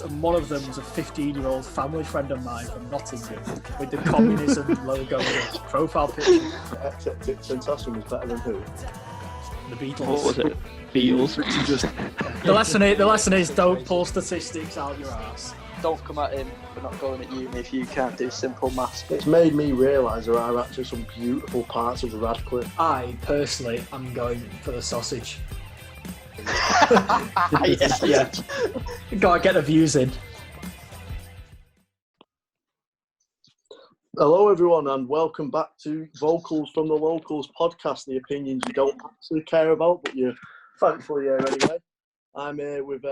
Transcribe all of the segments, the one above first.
and one of them was a 15-year-old family friend of mine from Nottingham with the communism logo as a profile picture. Sensation was better than who? The Beatles. What was it? Beatles. The lesson is don't pull statistics out your ass. Don't come at him for not going at uni if you can't do simple maths. It's made me realise there are actually some beautiful parts of Radcliffe. I personally am going for the sausage. Yes. Yeah. Gotta get the views in. Hello everyone and welcome back to Vocals from the Locals podcast, the opinions you don't actually care about but you're thankfully here anyway. I'm here with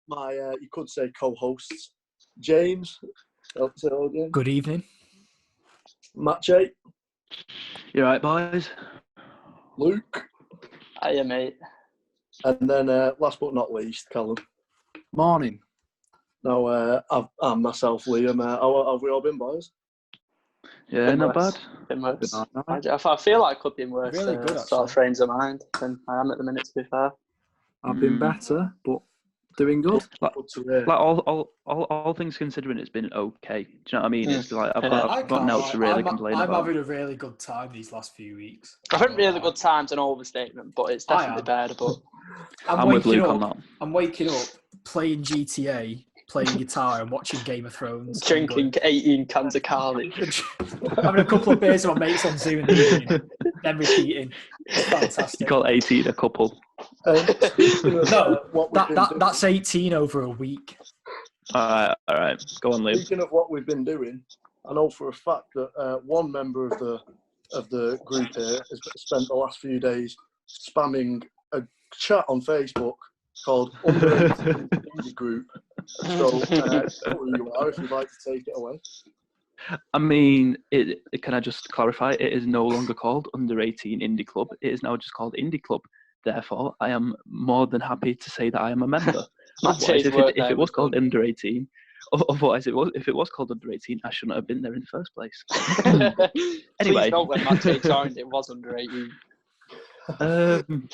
my, you could say co-hosts, James. Good evening. Maciej. You right, boys? Luke. Hiya, mate. And then last but not least, Callum. Morning. Now, I'm myself, Liam. How have we all been, boys? Yeah, not bad. Been worse. I feel like I could be in worse Really good, sort of frames of mind than I am at the minute, to be fair. I've been better, but doing good. Like all things considering, it's been okay. Do you know what I mean? It's like I've got notes to really complain about. I'm having a really good time these last few weeks. I've had really good times, an overstatement, but it's definitely bearable. I'm with Luke on that. I'm waking up, playing GTA, playing guitar and watching Game of Thrones. Drinking 18 cans of Carly. Having a couple of beers with my mates on Zoom in the evening, then repeating. It's fantastic. You call 18 a couple. No, that's 18 over a week. All right. Go on, Liam. Speaking of what we've been doing, I know for a fact that one member of the group here has spent the last few days spamming a chat on Facebook called Under-18 Indie Group. So, who you are, if you'd like to take it away. I mean, can I just clarify? It is no longer called Under 18 Indie Club. It is now just called Indie Club. Therefore, I am more than happy to say that I am a member. Otherwise, if it was called Under 18, otherwise if it was called Under 18, I shouldn't have been there in the first place. Anyway, please note when Maciej joined, it was under 18.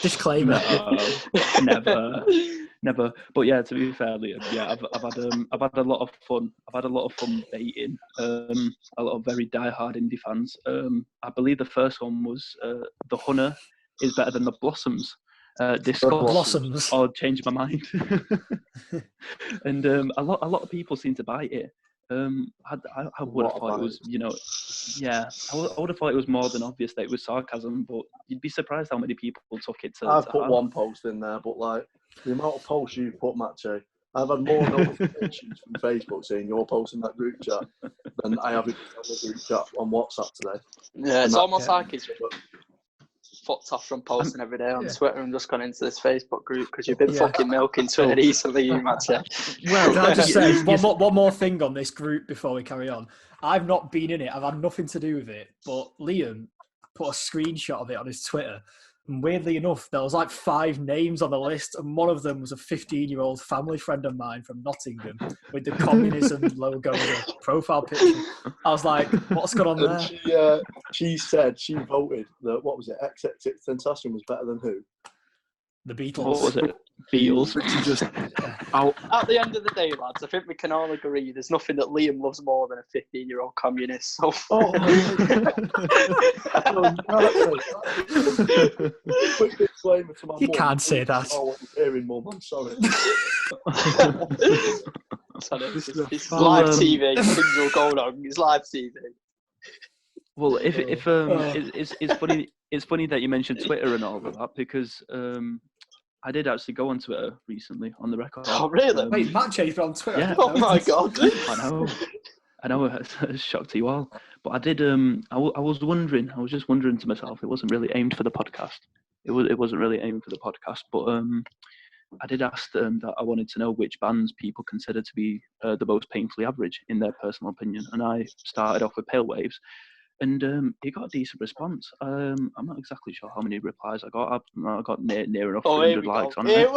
Disclaimer. No, never. But yeah, to be fair, Liam, yeah, I've had a lot of fun. I've had a lot of fun baiting a lot of very die-hard indie fans. I believe the first one was the Hunter is better than the Blossoms. Discuss Blossoms. or change my mind. And a lot of people seem to buy it. I would have thought it was, I would have thought it was more than obvious that it was sarcasm, but you'd be surprised how many people took it to I've put heart. one post in there, but like the amount of posts you've put, Maciej, I've had more notifications from Facebook saying you're posting that group chat than I have in the group chat on WhatsApp today. Yeah, it's almost like he's fucked off from posting every day on Twitter and just gone into this Facebook group because you've been fucking milking Twitter recently, you Maciej. Well, can I just say one more thing on this group before we carry on? I've not been in it. I've had nothing to do with it. But Liam put a screenshot of it on his Twitter. And weirdly enough, there was like 5 names on the list, and one of them was a 15-year-old family friend of mine from Nottingham with the communism logo as a profile picture. I was like, what's going on there? She said she voted that, what was it, XX Sensation was better than who? The Beatles. What was it? Beatles. At the end of the day, lads, I think we can all agree there's nothing that Liam loves more than a 15-year-old communist. So. Quick disclaimer to my You can't say that. Oh, I'm hearing Mum, I'm sorry. It's live TV. Things will go wrong. It's live TV. Well, it's funny that you mentioned Twitter and all of that because I did actually go on Twitter recently on the record. Oh, really? Wait, Maciej's on Twitter? Yeah. Oh, my God. I know, it's a shock to you all. But I did, I was just wondering to myself, it wasn't really aimed for the podcast. It wasn't really aimed for the podcast, but I did ask them that I wanted to know which bands people consider to be the most painfully average in their personal opinion. And I started off with Pale Waves. And it got a decent response. I'm not exactly sure how many replies I got. I got near enough 300 likes on it. There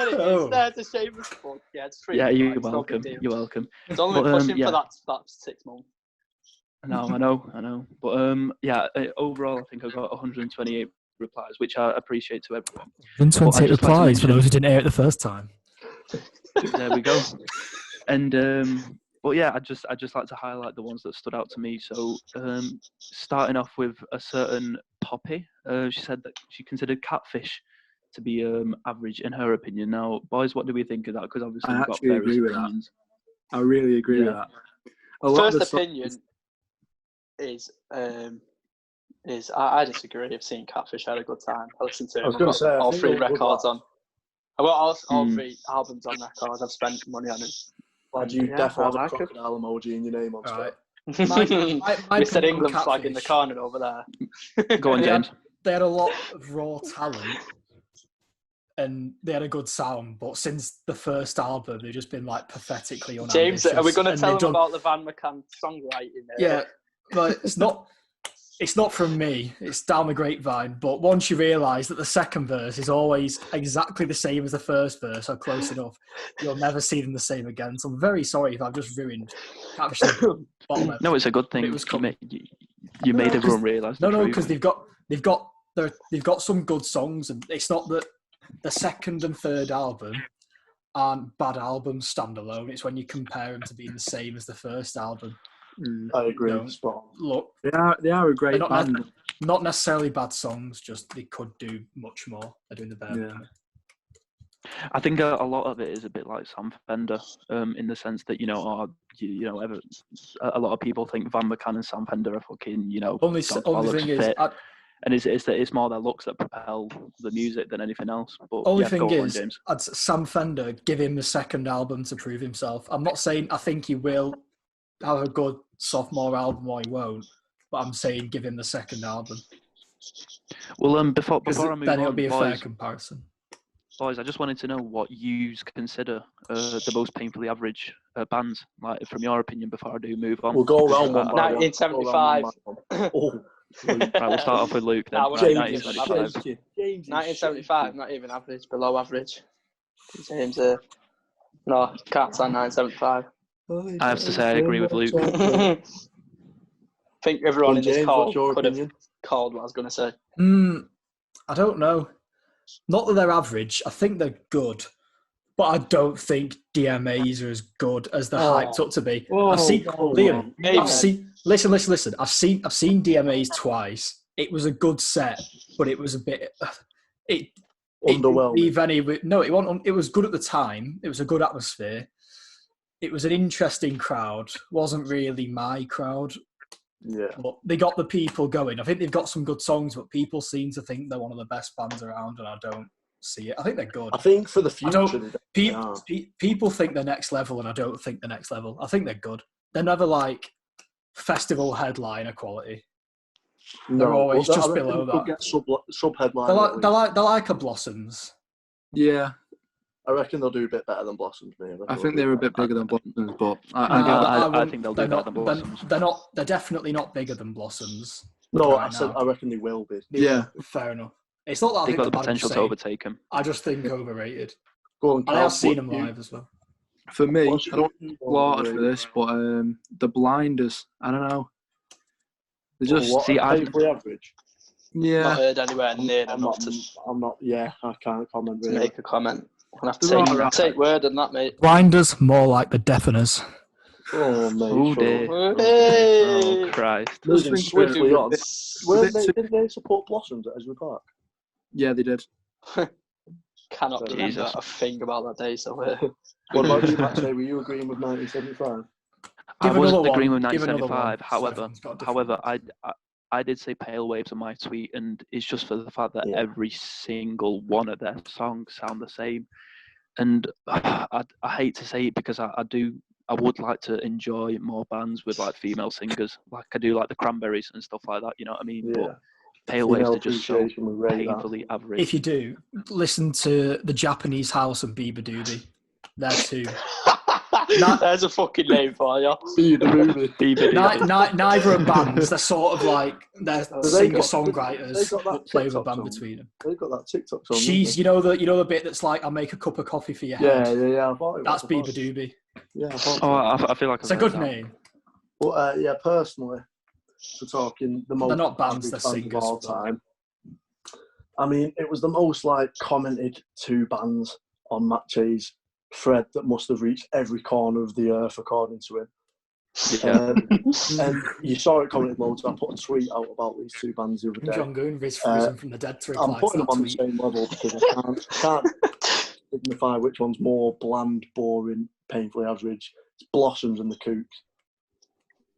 it is. There's a shameless plug. Yeah, it's free. Yeah, you're welcome. You're welcome. It's only pushing for that 6 months. No, I know. But overall, I think I got 128 replies, which I appreciate to everyone. 128 replies for those who didn't hear it the first time. There we go. And but yeah, I just like to highlight the ones that stood out to me. So starting off with a certain Poppy, she said that she considered Catfish to be average in her opinion. Now, boys, what do we think of that? Because obviously we've got various opinions. I really agree with that. First opinion is I disagree. I've seen Catfish, had a good time. I listened to him. All 3 records on. I've got all 3 albums on record. I've spent money on it. Lad, you definitely have a crocodile emoji in your name on Twitter. Mr. England flag in the corner over there. Go on, James. They had a lot of raw talent and they had a good sound, but since the first album, they've just been like pathetically unambitious. James, are we going to tell them about the Van McCann songwriting there? Yeah, but it's not from me. It's down the grapevine. But once you realise that the second verse is always exactly the same as the first verse, or close enough, you'll never see them the same again. So I'm very sorry if I've just ruined. No, it's a good thing. You made everyone realise. No, because they've got some good songs, and it's not that the second and third album aren't bad albums standalone. It's when you compare them to being the same as the first album. I agree. Look, they are a great band. Not necessarily bad songs, just they could do much more. They're doing the bare. Yeah. I think a lot of it is a bit like Sam Fender, in the sense that a lot of people think Van McCann and Sam Fender are fucking Only thing is, and it's more their looks that propel the music than anything else. But only thing is, Sam Fender, give him the second album to prove himself. I'm not saying I think he will have a good sophomore album or he won't, but I'm saying give him the second album. Well, before I move then it'll on, be a fair comparison. Boys, I just wanted to know what you consider the most painfully average bands, like from your opinion, before I do move on. We'll go around one by 1975. Right, we'll start off with Luke then. 1975. 1975, not even average, below average. James, no, Cats on 1975. I have to say I agree with Luke. I think everyone in this call could have opinion? called what I was going to say. I don't know. Not that they're average. I think they're good. But I don't think DMAs are as good as they're hyped up to be. I've seen Liam. Listen. I've seen DMAs twice. It was a good set, but it was a bit. Underwhelming. It was good at the time. It was a good atmosphere. It was an interesting crowd. Wasn't really my crowd. Yeah. But they got the people going. I think they've got some good songs, but people seem to think they're one of the best bands around, and I don't see it. I think they're good. I think for the future, people think they're next level, and I don't think they're next level. I think they're good. They're never like festival headliner quality. They're always just below that. Get sub headliner. They're like a Blossoms. Yeah. I reckon they'll do a bit better than Blossoms. I think they're a bit bigger than Blossoms, but I think they'll do better than Blossoms. They're definitely not bigger than Blossoms. No, I reckon they will be. Yeah, fair enough. It's not that they've got the potential to overtake them. I just think overrated. Go on, and I have seen them live as well. For me, I don't applaud for this, but the Blinders, I don't know. They just average. Yeah. Not heard anywhere near enough I can't comment really. Make a comment. I'll have to take word on that, mate. Blinders, more like the Deafeners. Oh, mate. Oh, dear. Oh, Christ. Moving swiftly on. Did they support Blossoms at Edgewood Park? Yeah, they did. Cannot remember a thing about that day, so... What about you, Maciej? Were you agreeing with 1975? I wasn't agreeing with 1975. However, I did say Pale Waves on my tweet, and it's just for the fact that every single one of their songs sound the same. And I hate to say it because I would like to enjoy more bands with like female singers, like I do like the Cranberries and stuff like that. You know what I mean? Yeah. But Pale Waves are just so painfully average. If you do, listen to the Japanese House and Bieber Doobie. They're two. There's a fucking name for you. Neither are bands. They're sort of like they're singer-songwriters, but play with a band between them. They've got that TikTok song. You know the bit that's like, I'll make a cup of coffee for your head. Yeah. That's Bieber Doobie. Yeah. I feel like it's a good name. But personally, for talking the most, they're not bands. They're singers of all time. I mean, it was the most like commented two bands on Maciej's thread that must have reached every corner of the earth, according to him. Yeah. And you saw it commented loads. I put a tweet out about these two bands the other day. John Goon risen from the dead to reply I'm putting to them on tweet. the same level because I can't signify which one's more bland, boring, painfully average. It's Blossoms and the Kooks.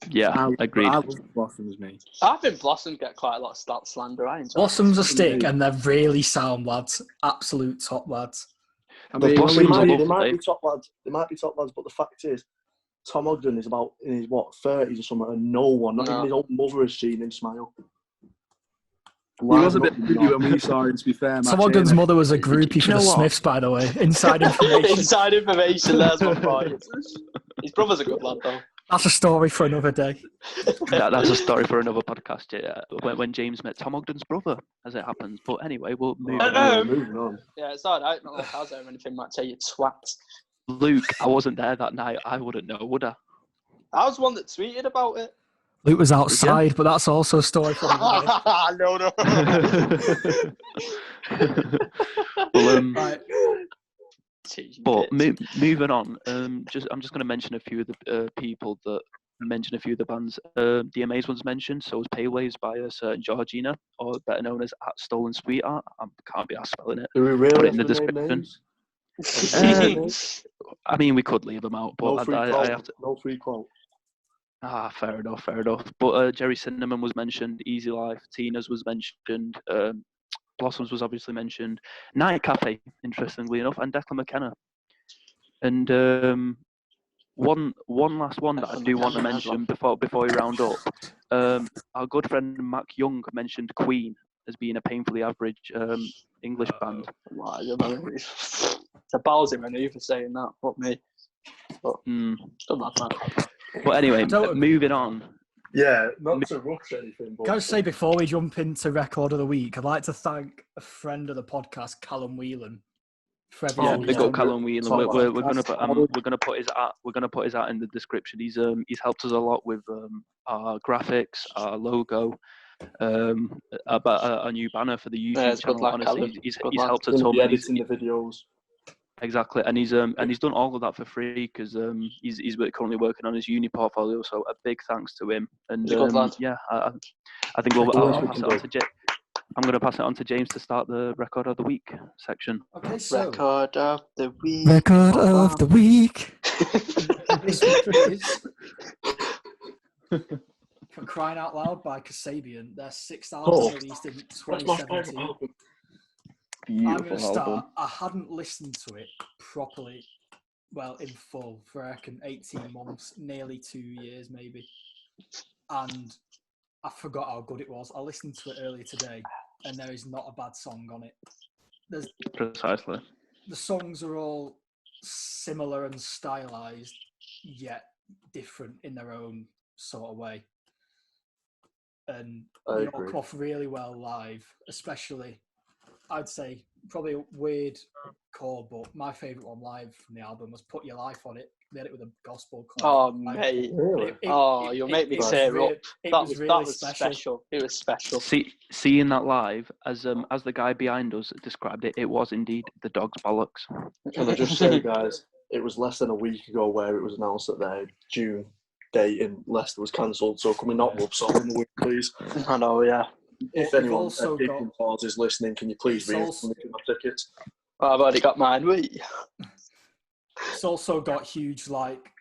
Yeah, agreed. I love Blossoms, mate. I think Blossoms get quite a lot of stat slander. I enjoy Blossoms it. are stick, and they're really sound lads. Absolute top lads. I mean, Blossoms They are might lovely. be top lads. They might be top lads, but the fact is, Tom Ogden is about in his 30s or something, and no one, not even his own mother, has seen him smile. he was a bit moody when we saw him, to be fair. Tom Ogden's mother was a groupie for the Smiths, by the way. Inside information. Inside information, there's one for you. His brother's a good lad, though. That's a story for another day. That's a story for another podcast. Yeah, when James met Tom Ogden's brother, as it happens. But anyway, we'll move on. Moving on. Yeah, it's alright. Not like I was there or anything, Maciej, you twat. Luke, I wasn't there that night. I wouldn't know, would I? I was the one that tweeted about it. Luke was outside, but that's also a story for another day. No. Well, Right. but moving on, I'm just going to mention a few of the people that mention a few of the bands. DMA's one's mentioned, so was Pale Waves by a certain Georgina, or better known as at Stolen Sweetheart. I can't be asked spelling it. Do we really Put it in have the to name description. names? I mean, we could leave them out, but I have to. No free quote. Fair enough. But Jerry Cinnamon was mentioned, Easy Life, Tina's was mentioned, Blossoms was obviously mentioned, Night Cafe, interestingly enough, and Declan McKenna. And one last one that I do want to mention before we round up. Our good friend Mac Young mentioned Queen as being a painfully average English band. Wow, it's a ballsy manoeuvre saying that, not me. But still not bad. But anyway, moving on. Yeah, not to rush anything. But Can I just say, before we jump into Record of the Week, I'd like to thank a friend of the podcast, Callum Whelan, for everything. Yeah, big up Callum Whelan. We're gonna put his art in the description. He's helped us a lot with our graphics, our logo, about a new banner for the YouTube channel. Honestly, he's helped us so much. Editing the videos. Exactly, and he's done all of that for free because he's currently working on his uni portfolio. So a big thanks to him. And yeah, I think I'll pass it on to I'm going to pass it on to James to start the Record of the Week section. Okay, so Record of the Week. Record of the Week. This week is From Crying Out Loud by Kasabian. Their sixth album released in 2017. I'm going to start. I hadn't listened to it properly, well, in full, for I reckon 18 months, nearly 2 years maybe. And I forgot how good it was. I listened to it earlier today, and there is not a bad song on it. Precisely. The songs are all similar and stylized, yet different in their own sort of way. And they all come off really well live, especially, I'd say, probably a weird chord, but my favourite one live from the album was Put Your Life on It. They had it with a gospel chord. Oh, mate. Really? You'll make me tear up. That was special. It was special. Seeing that live, as the guy behind us described it, it was indeed the dog's bollocks. Can I just say, guys, it was less than a week ago where it was announced that their June date in Leicester was cancelled, so can we not love song in the week, please? I know, yeah. If anyone at Dickon Falls is listening, can you please read my tickets? I've already got mine, wait. It's also got huge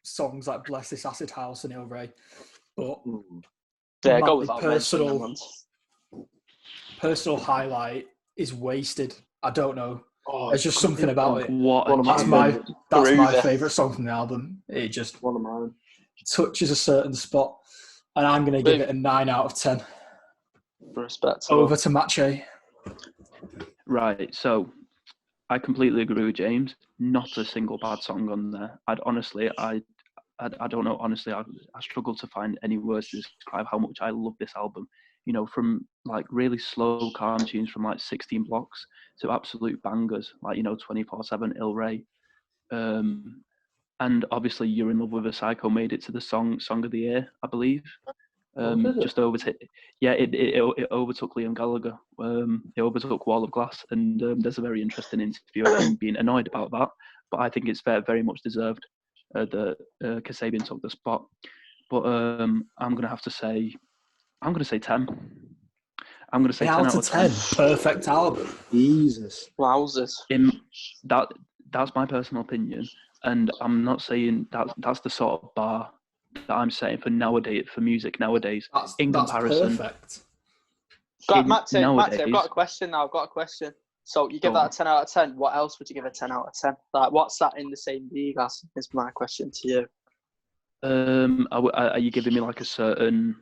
songs like Bless This Acid House and Il Rey, but yeah, go with personal highlight is Wasted. I don't know. There's just something about it. That's my favourite song from the album. It just one of mine. Touches a certain spot, and I'm going to give it a 9 out of 10. Respect. Over to Maciej. Right, so I completely agree with James. Not a single bad song on there. I don't know. Honestly, I struggle to find any words to describe how much I love this album. You know, from like really slow, calm tunes from like 16 blocks to absolute bangers like 24/7 Il Rey. And obviously, You're in Love with a Psycho made it to the song of the year, I believe. Just overtook Liam Gallagher. It overtook Wall of Glass, and there's a very interesting interview of him being annoyed about that. but I think it's very, very much deserved that Kasabian took the spot. But I'm going to say 10. I'm going to say 10 out of 10. Perfect album. Jesus. Wowzers. That's my personal opinion, and I'm not saying that's the sort of bar that I'm setting for music nowadays. That's comparison, perfect. Maciej, I've got a question now. So you give that a 10 out of 10. What else would you give a 10 out of 10? Like, what's that in the same league as? Is my question to you. Are you giving me like a certain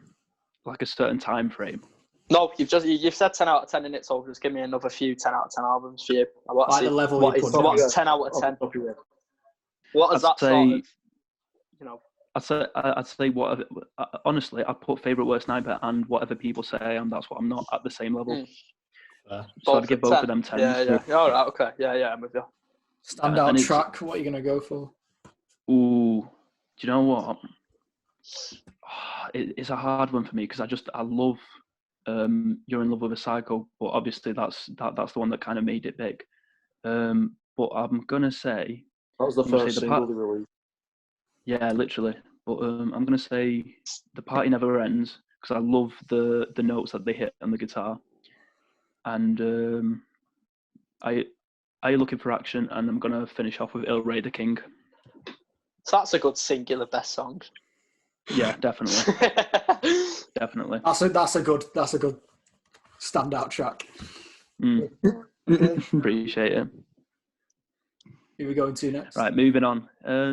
time frame? No, you've said 10 out of 10 in it, so just give me another few 10 out of 10 albums for you. Like the level you put what's 10 out of 10? What is that sort of, you know? I'd say honestly, I'd put favourite worst sniper and whatever people say I am, that's what I'm not at the same level. So I'd give both 10. Of them 10. Yeah. All right, okay. Yeah, I'm with you. Standout track, what are you going to go for? Ooh, do you know what? It's a hard one for me because I love You're in Love with a Psycho, but obviously that's the one that kind of made it big. But I'm going to say... That was the first single they released. Yeah, literally. But I'm going to say The Party Never Ends because I love the notes that they hit on the guitar. And Are You Looking for Action? And I'm going to finish off with Il Rey the King. So that's a good singular best song. Yeah, definitely. Definitely. That's a good standout track. Appreciate it. Who are we going to next? Right, moving on. I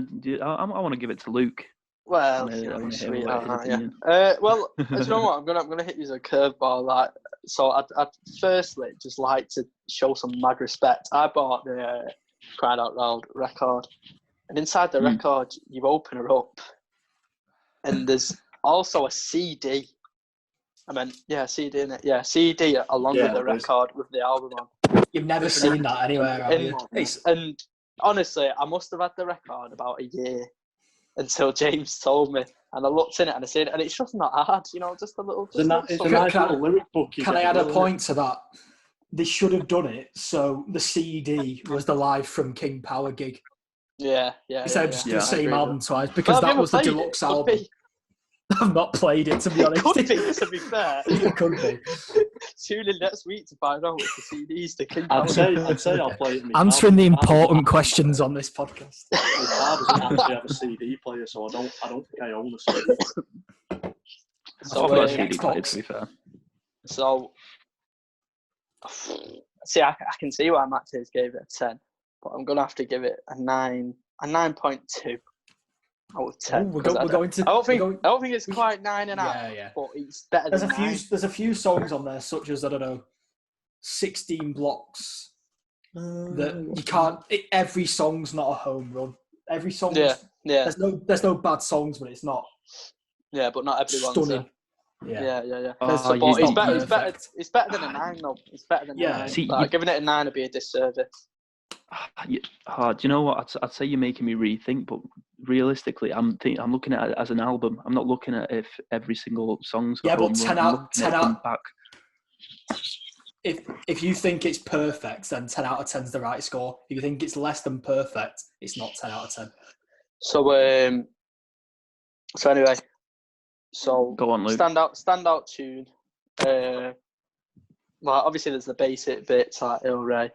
want to give it to Luke. Well, sweet. Well, do you know what? I'm gonna hit you as a curveball. Like, so I'd firstly just like to show some mad respect. I bought the Cried Out Loud record, and inside the record, you open it up, and there's also a CD. CD in it. Yeah, CD along with the record with the album on. You've never seen that anywhere, have you? And honestly, I must have had the record about a year until James told me, and I looked in it and I said, and it's just not hard, just a little. It's a nice little lyric book. Can I add a point to that? They should have done it so the CD was the live from King Power gig. Yeah. Instead of just the same album twice, because that was the deluxe album. I've not played it, to be honest. It could be, to be fair. It could be. Tune in next week to find out if the CD's the King. I'd say I'll play it. Answering the important questions on this podcast. My dad doesn't actually have a CD player, so I don't think I own a CD. So I've got a CD player, to be fair. So, see, I can see why Maciej gave it a 10, but I'm gonna have to give it a 9.2. Out of 10. We're going to. I don't think it's quite 9.5. Yeah. But it's better than 9. There's a few songs on there, such as 16 Blocks. That you can't. Every song's not a home run. Every song. Yeah. There's no bad songs, but it's not. Yeah, but not everyone's stunning. Yeah. It's better than a 9, though. It's better than a 9. See, giving it a 9 would be a disservice. Do you know what? I'd say you're making me rethink, but realistically, I'm looking at it as an album. I'm not looking at if every single song's got but 10 out back. If you think it's perfect, then 10 out of 10 is the right score. If you think it's less than perfect, it's not 10 out of 10. So anyway, go on, Luke. Standout tune. Well, obviously there's the basic bits like Il Rey.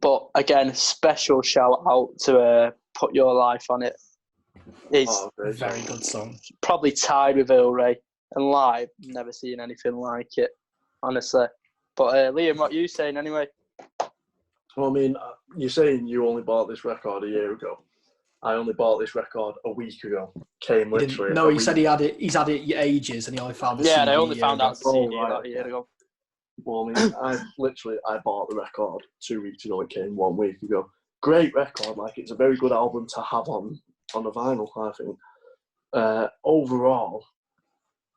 But again, special shout out to Put Your Life on It. It's very good song. Probably tied with Il Rey. And live, never seen anything like it, honestly. But Liam, what are you saying anyway? Well, I mean, you're saying you only bought this record a year ago. I only bought this record a week ago. Came literally. No, he said he's had it ages and he only found the CD. Yeah, they only found out the CD about a year ago. Well, I mean, I bought the record 2 weeks ago. It came 1 week ago. Great record. Like, it's a very good album to have on a vinyl, I think. Overall,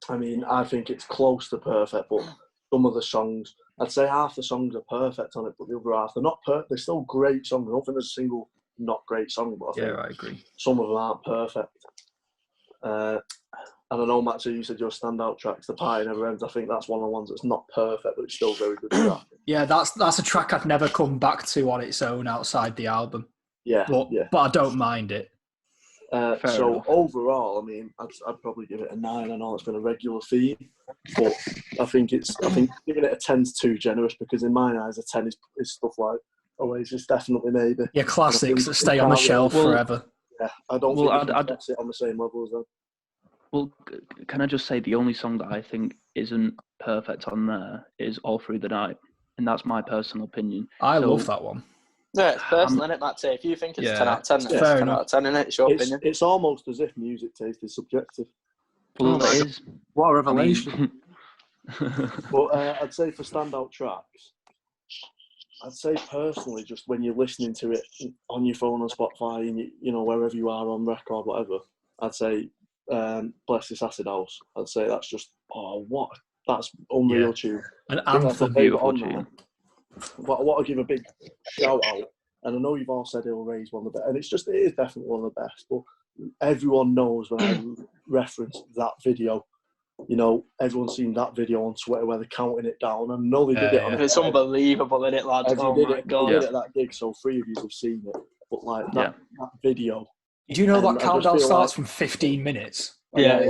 I mean, I think it's close to perfect, but some of the songs, I'd say half the songs are perfect on it, but the other half, they're not perfect. They're still great songs. I don't think there's a single not great song, but I think I agree. Some of them aren't perfect. And I know, Maciej, you said your standout tracks, The Party Never Ends. I think that's one of the ones that's not perfect, but it's still very good track. Yeah, that's a track I'd never come back to on its own outside the album. Yeah, but I don't mind it. So enough. overall, I mean, I'd probably give it a 9. I know it's been a regular theme, but I think giving it a 10's too generous, because in my eyes, a 10 is stuff like Oasis, definitely, maybe. Yeah, classics that stay on the shelf forever. Yeah, I don't think I'd sit on the same level as them. Well, can I just say the only song that I think isn't perfect on there is All Through the Night, and that's my personal opinion. I love that one. Yeah, it's personal, isn't it, Maciej? If you think it's 10 out of 10, then it's fair 10 out of 10, isn't it? It's your opinion. It's almost as if music taste is subjective. Well, it is. What a revelation. But I'd say for standout tracks, I'd say personally, just when you're listening to it on your phone on Spotify and you know, wherever you are on record, whatever, I'd say Bless This Acid House. I'd say that's just that's unreal tune. An anthem. Beautiful tune. But I want to give a big shout out, and I know you've all said Il Ray's one of the best, and it is definitely one of the best, but everyone knows when I reference that video. You know, everyone's seen that video on Twitter where they're counting it down. I know they did it on It's unbelievable, isn't it, lads? They did it at that gig, so 3 of you have seen it. But like that video. Do you know that countdown starts from 15 minutes? Yeah, I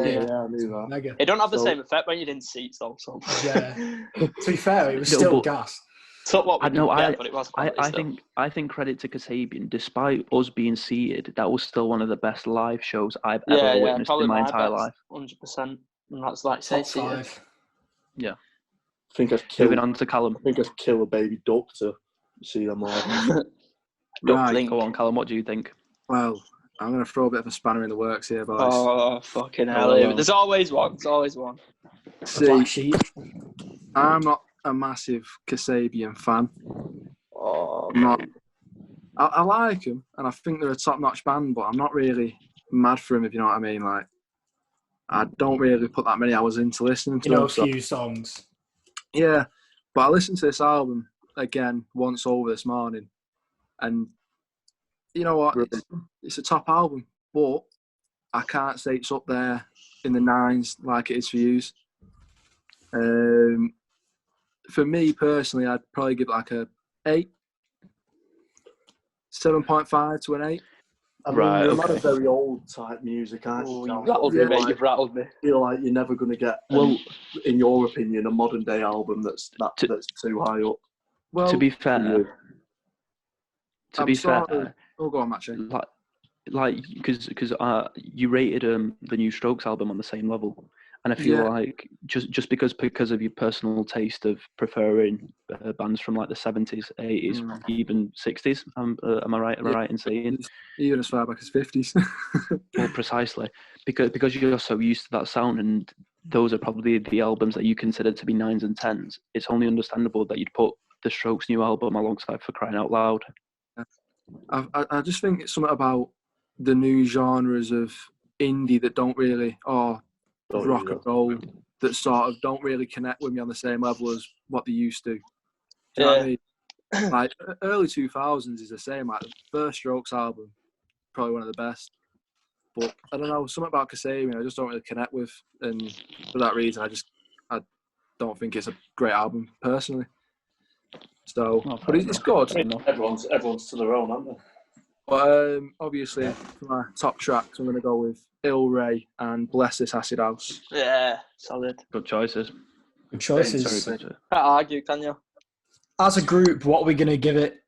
knew that. Mega. It don't have the same effect when you're in seats, though. So. Yeah. To be fair, it was still gas. Took what we but it was I think credit to Kasabian. Despite us being seated, that was still one of the best live shows I've ever witnessed in my entire life. 100%. And that's like say seated. Yeah. I think I've Moving on to Callum. I think I've killed a baby duck to see them live. Right. Go on, Callum. What do you think? Well, I'm going to throw a bit of a spanner in the works here, boys. Oh, fucking hell. There's always one. There's always one. See, I'm not a massive Kasabian fan. I'm not. I like them, and I think they're a top-notch band, but I'm not really mad for them, if you know what I mean. Like, I don't really put that many hours into listening to them. A few songs. Yeah, but I listened to this album again once over this morning, and you know what? It's a top album, but I can't say it's up there in the 9s like it is for you. For me personally, I'd probably give it like a 8, 7.5 to an 8. I mean, you're not a very old type music, aren't you? You've rattled me, mate. You've rattled me. I feel like you're never going to get, in your opinion, a modern day album that's too high up. Well, to be fair, oh, go on, Maciej. Like, because you rated the new Strokes album on the same level, and I feel like just because of your personal taste of preferring bands from like the 70s, 80s, even 60s. Am I right? Am I right in saying even as far back as 50s? Well, precisely because you're so used to that sound, and those are probably the albums that you consider to be 9s and 10s. It's only understandable that you'd put the Strokes' new album alongside For Crying Out Loud. I just think it's something about the new genres of indie that don't really, rock and roll, that sort of don't really connect with me on the same level as what they used to. Do you know what I mean? Like, early 2000s is the same. Like, the first Strokes album, probably one of the best. But I don't know, something about Kasabian I just don't really connect with, and for that reason, I don't think it's a great album personally. So, but it's good. I mean, everyone's to their own, aren't they? But obviously, for my top tracks, I'm going to go with Il Ray and Bless This Acid House. Yeah, solid. Good choices. Good choices. Can't argue, can you? As a group, what are we going to give it?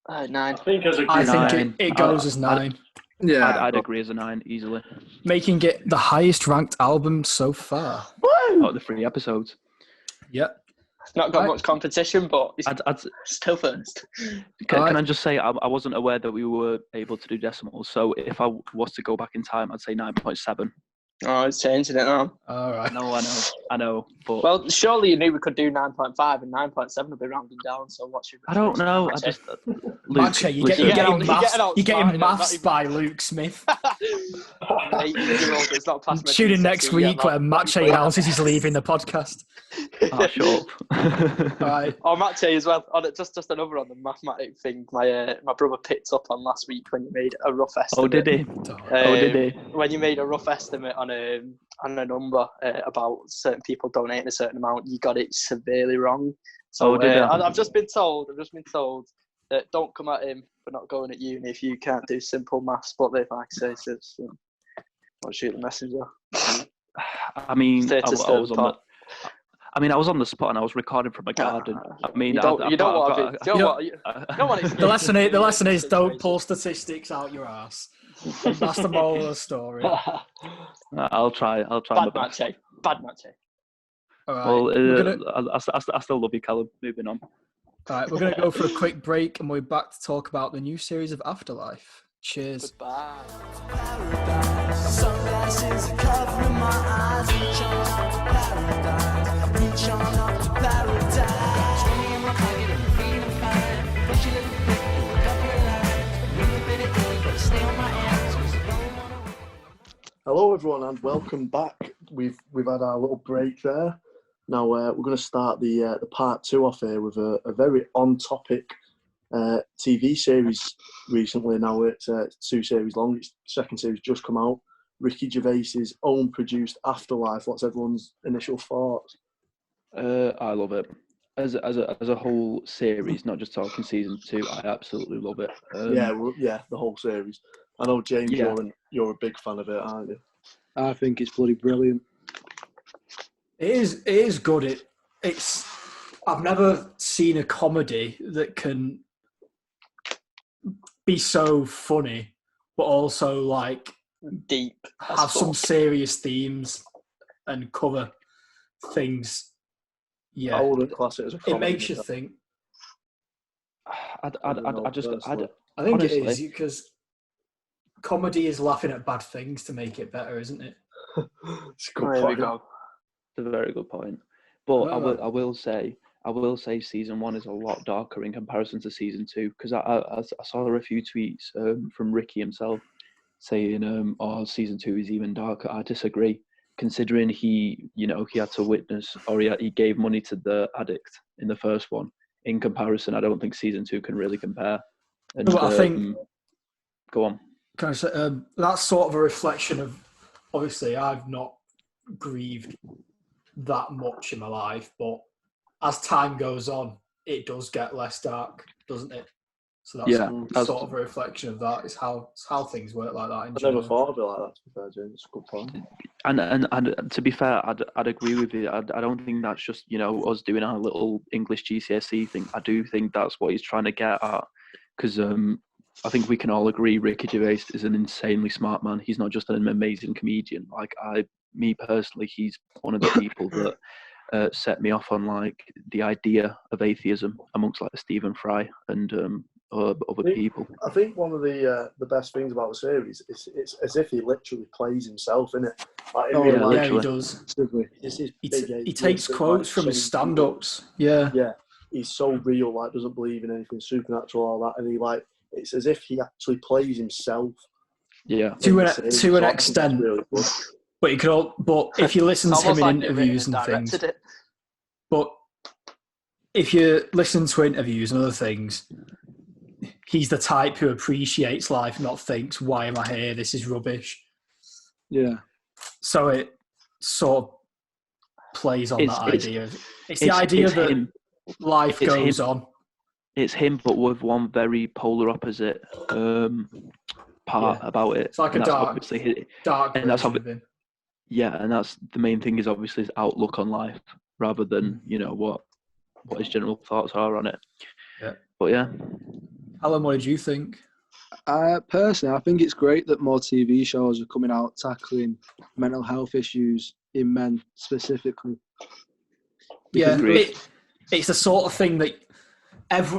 9. I think as a group, I think it goes as 9. I'd agree as a 9 easily. Making it the highest ranked album so far. Woo! Out of the 3 episodes. Yep. Not got much competition, but it's still first. Can I just say, I wasn't aware that we were able to do decimals, so if I was to go back in time, I'd say 9.7. Oh, it's changing it now. All right. No, I know. But well, surely you knew we could do 9.5, and 9.7 will be rounding down. So what's your? I don't know. I just Maciej, you're getting maths by Luke Smith. It's not past Tune in next week where Maciej announces he's leaving the podcast. Oh, shut up. Right. Oh, Maciej as well. Just another on the mathematic thing. My brother picked up on last week when you made a rough estimate. Oh, did he? Did he? When you made a rough estimate on a number about certain people donating a certain amount, you got it severely wrong. So I've just been told that don't come at him for not going at uni if you can't do simple maths, but they like say this. I'll shoot the messenger. I mean, I was on the. I mean, I was on the spot and I was recording from a garden. I mean, you don't want to. The lesson is don't pull statistics out your ass. That's the moral of the story. I'll try my best. Bad Maciej. All right. Well, I still love you, Callum. Moving on. All right, we're going to go for a quick break and we're back to talk about the new series of Afterlife. Cheers. Goodbye. Sunglasses are covering my eyes. Reach on up to paradise. Reach on up to paradise. Swinging in my pocket and feeling fine. Push a little bit, do a couple of lines. A little bit of ink, but stay on my ass. Hello, everyone, and welcome back. We've had our little break there. Now we're going to start the part 2 off here with a very on-topic TV series recently. Now it's 2 series long. Its second series just come out. Ricky Gervais's own produced Afterlife. What's everyone's initial thoughts? I love it as a whole series, not just talking season 2. I absolutely love it. Yeah, the whole series. I know, James, you're a big fan of it, aren't you? I think it's bloody brilliant. It is good. I've never seen a comedy that can be so funny, but also like deep, have some serious themes and cover things. Yeah, I wouldn't class it as a comedy. It makes you think. I think honestly, it is because comedy is laughing at bad things to make it better, isn't it? It's a good point. It's a very good point. But I will say season 1 is a lot darker in comparison to season 2, because I saw there a few tweets from Ricky himself saying, season 2 is even darker. I disagree, considering he had to witness, or he gave money to the addict in the first one. In comparison, I don't think season 2 can really compare. And I think, go on. Can I say, that's sort of a reflection of, obviously, I've not grieved that much in my life, but as time goes on, it does get less dark, doesn't it? So that's sort of a reflection of that. It's how things work like that. I never thought of it like that, to be fair, James. It's a good point. And to be fair, I'd agree with you. I don't think that's just us doing our little English GCSE thing. I do think that's what he's trying to get at, because I think we can all agree Ricky Gervais is an insanely smart man. He's not just an amazing comedian. Me personally, he's one of the people that set me off on like the idea of atheism amongst like Stephen Fry and other people. I think one of the best things about the series is it's as if he literally plays himself, isn't it? Like, he does. He takes quotes from his stand-ups. Yeah, he's so real. Like, doesn't believe in anything supernatural or that, and it's as if he actually plays himself. Yeah, to an extent. Really good. But if you listen to him in interviews and things, but if you listen to interviews and other things, he's the type who appreciates life, not thinks, "Why am I here? This is rubbish." Yeah. So it sort of plays on that idea. It's the idea that life goes on. It's him, but with one very polar opposite part about it. It's like a dark and that's version of him. Yeah, and that's the main thing, is obviously his outlook on life, rather than what his general thoughts are on it. Yeah. But yeah. Alan, what did you think? Personally, I think it's great that more TV shows are coming out tackling mental health issues in men specifically. Yeah, it's the sort of thing that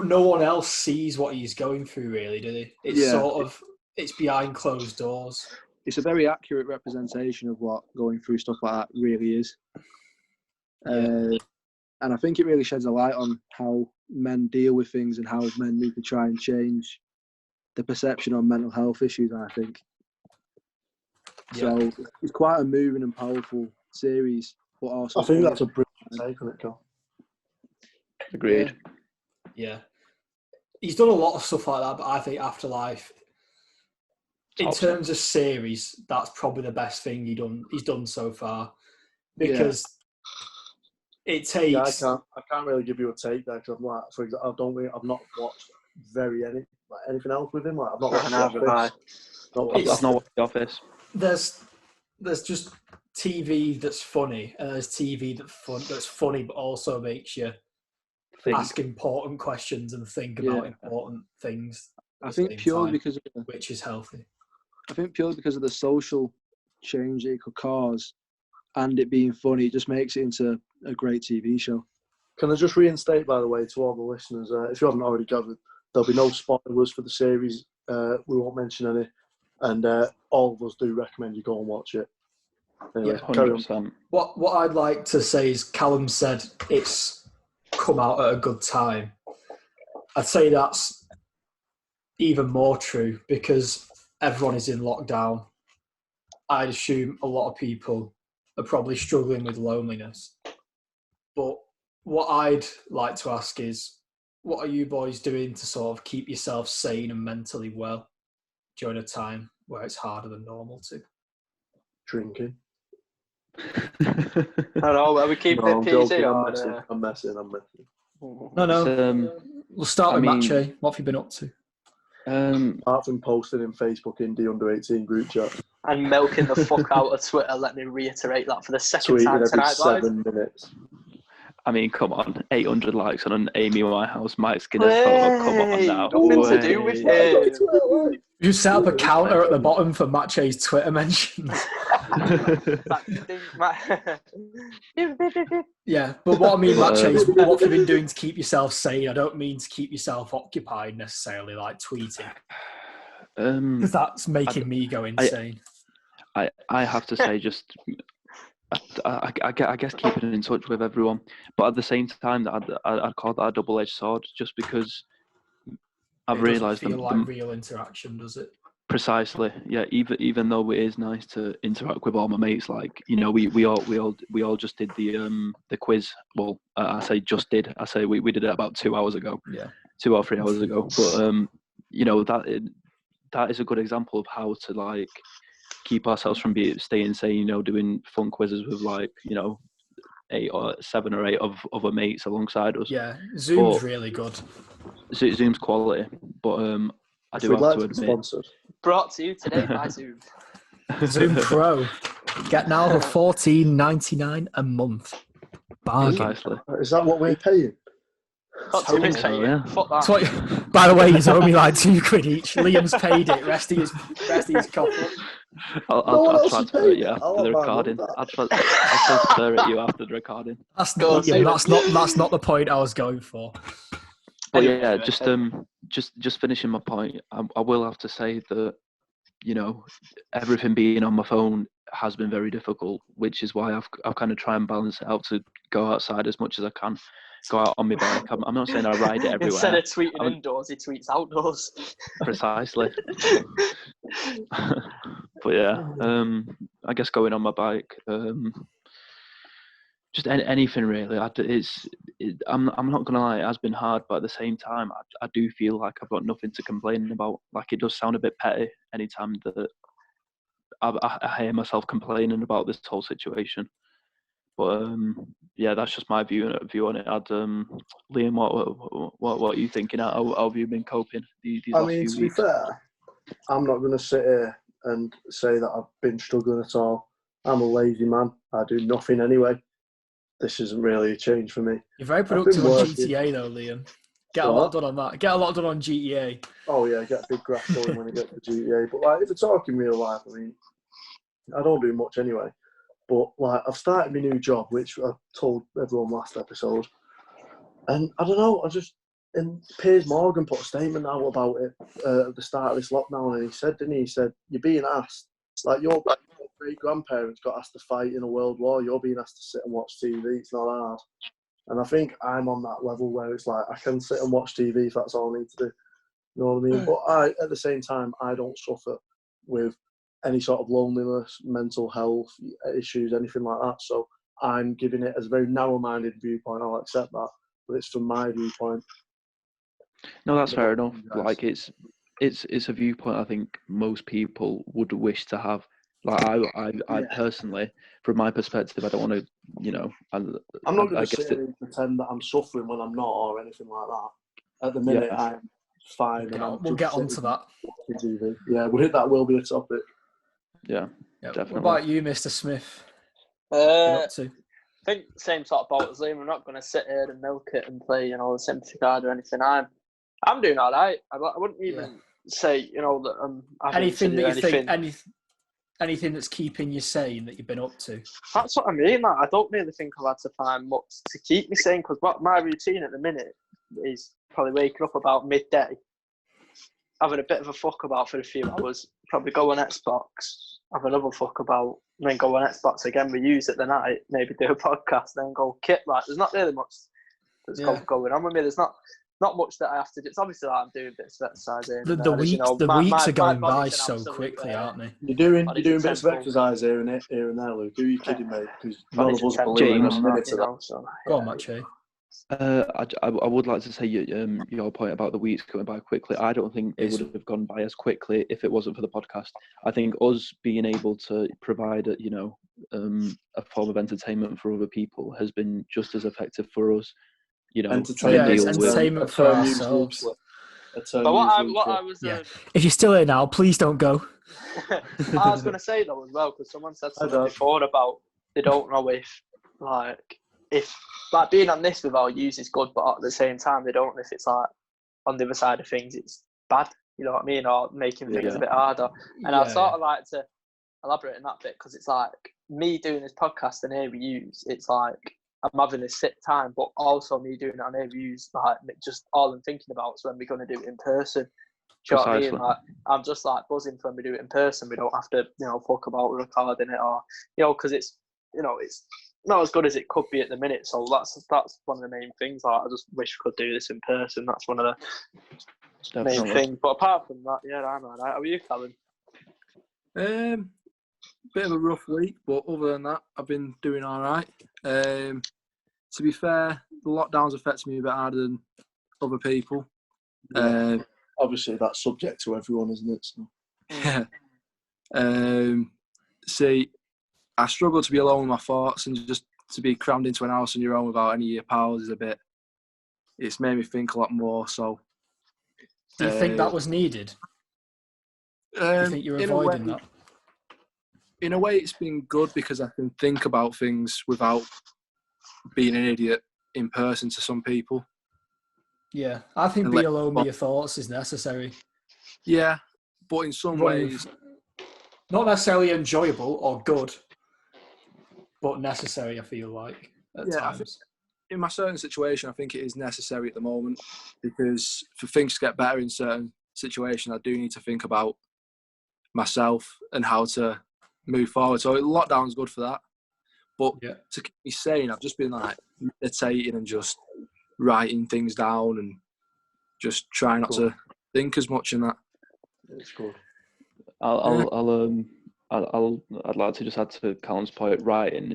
no one else sees what he's going through, really, do they? It's behind closed doors. It's a very accurate representation of what going through stuff like that really is. And I think it really sheds a light on how men deal with things and how men need to try and change the perception on mental health issues, I think. So it's quite a moving and powerful series, but also... I think that's a brilliant take on it, Carl. Agreed. Yeah. He's done a lot of stuff like that, but I think Afterlife, in terms of series, that's probably the best thing he's done so far, because it takes. Yeah, I can't really give you a take there, because I've not watched anything else with him. Like I've not watched Neither The Office. I've not watched The Office. There's just TV that's funny, and there's TV that's funny but also makes you ask important questions and think about important things. I think purely because of which is healthy. I think purely because of the social change it could cause, and it being funny, it just makes it into a great TV show. Can I just reinstate, by the way, to all the listeners, if you haven't already gathered, there'll be no spoilers for the series. We won't mention any, and all of us do recommend you go and watch it. Anyway, 100%. What I'd like to say is Callum said it's come out at a good time. I'd say that's even more true because everyone is in lockdown. I'd assume a lot of people are probably struggling with loneliness. But what I'd like to ask is, what are you boys doing to sort of keep yourself sane and mentally well during a time where it's harder than normal to? Drinking. I don't know, are we keeping it PG? I'm messing. No. We'll start with Maciej. What have you been up to? Apart from posting in Facebook indie under 18 group chat. And milking the fuck out of Twitter, let me reiterate that for the second time Tweeting every tonight, 7 minutes. I mean, come on, 800 likes on an Amy Winehouse Mike Skinner photo. Come on now. Nothing to do with it. You set up a counter at the bottom for Maciej's Twitter mentions. Yeah, but what I mean, Maciej, is what have you been doing to keep yourself sane? I don't mean to keep yourself occupied necessarily, like tweeting. Because that's making me go insane. I have to say, just I guess keeping in touch with everyone, but at the same time, I'd call that a double-edged sword, just because I've realised feel like real interaction, does it? Precisely, yeah. Even though it is nice to interact with all my mates, like, you know, we all just did the quiz. Well, I say just did. I say we did it about 2 hours ago. Yeah, 2 or 3 hours ago. But you know, that is a good example of how to like keep ourselves from staying sane. You know, doing fun quizzes with, like, you know, 8 or 7 or 8 of other mates alongside us. Yeah, Zoom's really good. Zoom's quality, but I do have to admit. Brought to you today by Zoom. Zoom Pro. Get now for $14.99 a month. Bargain. Precisely. Is that what we're paying? Got too much paying. Yeah. Fuck that. By the way, he's owe me like £2 each. Liam's paid it. Rest of his coffee. I'll transfer it you after the recording. I'll transfer it you after the recording. That's not the point I was going for. But yeah, just finishing my point, I will have to say that, you know, everything being on my phone has been very difficult, which is why I've kind of tried and balance it out to go outside as much as I can, go out on my bike. I'm not saying I ride it everywhere. Instead of tweeting indoors, he tweets outdoors. Precisely. But yeah, I guess going on my bike, just anything really. I'm not gonna lie, it has been hard, but at the same time, I do feel like I've got nothing to complain about. Like, it does sound a bit petty anytime that I hear myself complaining about this whole situation. But yeah, that's just my view on it. Liam, what are you thinking? How have you been coping these last few weeks? To be fair, I'm not going to sit here and say that I've been struggling at all. I'm a lazy man. I do nothing anyway. This isn't really a change for me. You're very productive on GTA though, Liam. Get a lot done on that. Get a lot done on GTA. Oh yeah, get a big graph going when you get to GTA. But like, if we're talking real life, I mean, I don't do much anyway. But like, I've started my new job, which I told everyone last episode. And I don't know, and Piers Morgan put a statement out about it at the start of this lockdown, and he said, didn't he? He said, you're being asked, like your great-grandparents got asked to fight in a world war, you're being asked to sit and watch TV, it's not hard. And I think I'm on that level where it's like, I can sit and watch TV if that's all I need to do. You know what I mean? But at the same time, I don't suffer with any sort of loneliness, mental health issues, anything like that. So I'm giving it as a very narrow-minded viewpoint. I'll accept that, but it's from my viewpoint. No, that's fair enough. Like, it's a viewpoint I think most people would wish to have. Like, I personally, from my perspective, I don't want to, you know. I'm not going to sit and pretend that I'm suffering when I'm not, or anything like that. At the minute, I'm fine. We'll get onto that. TV. Yeah, that will be a topic. Yeah, What definitely. about you, Mr. Smith? I What you up to? think same sort of boat as Liam. I'm not going to sit here and milk it and play, the sympathy card or anything. I'm doing all right. I wouldn't even say, that I'm having Anything to that do you anything. think, anything that's keeping you sane that you've been up to? That's what I mean. Like, I don't really think I've had to find much to keep me sane, because what my routine at the minute is probably waking up about midday, having a bit of a fuck about for a few hours, probably go on Xbox, have another fuck about, and then go on Xbox again, reuse it the night, maybe do a podcast, then go kit. Like, there's not really much that's going on with me. There's not much that I have to do. It's obviously like I'm doing bits of exercise here. The weeks are going by so quickly, aren't they? You're doing bits of exercise here and there, Luke. Who are you kidding, mate? Because none of us believe in a minute to that. Go on, Maciej. I would like to say your point about the weeks going by quickly. I don't think it would have gone by as quickly if it wasn't for the podcast. I think us being able to provide a form of entertainment for other people has been just as effective for us. Entertainment for ourselves. But what I was if you're still here now, please don't go. I was going to say though as well, because someone said something before about they don't know if being on this without use is good, but at the same time they don't know if it's like on the other side of things it's bad, you know what I mean, or making things a bit harder. And I sort of like to elaborate on that bit, because it's like me doing this podcast and here we use, it's like I'm having a sick time, but also me doing it on here we use, like just all I'm thinking about is when we're going to do it in person. Do you know what I mean? Like, I'm just like buzzing for when we do it in person. We don't have to, fuck about recording it, or because it's not as good as it could be at the minute. So that's one of the main things. Like, I just wish we could do this in person. That's one of the main things. But apart from that, yeah, I'm alright. How are you, Callum? Bit of a rough week, but other than that, I've been doing all right. To be fair, the lockdowns affect me a bit harder than other people. Obviously, that's subject to everyone, isn't it? So. Yeah. See, I struggle to be alone with my thoughts, and just to be crammed into an house on your own without any of your pals is it's made me think a lot more. So, do you think that was needed? Do you think you're avoiding that? In a way, it's been good because I can think about things without being an idiot in person to some people. Yeah, I think being alone with your thoughts is necessary. Yeah, but in some ways... Not necessarily enjoyable or good, but necessary, I feel like, at times. In my certain situation, I think it is necessary at the moment, because for things to get better in certain situations, I do need to think about myself and how to move forward. So lockdown's good for that. But to keep me sane, I've just been like meditating and just writing things down and just trying not to think as much in that. It's good. I'd like to just add to Callum's point. Writing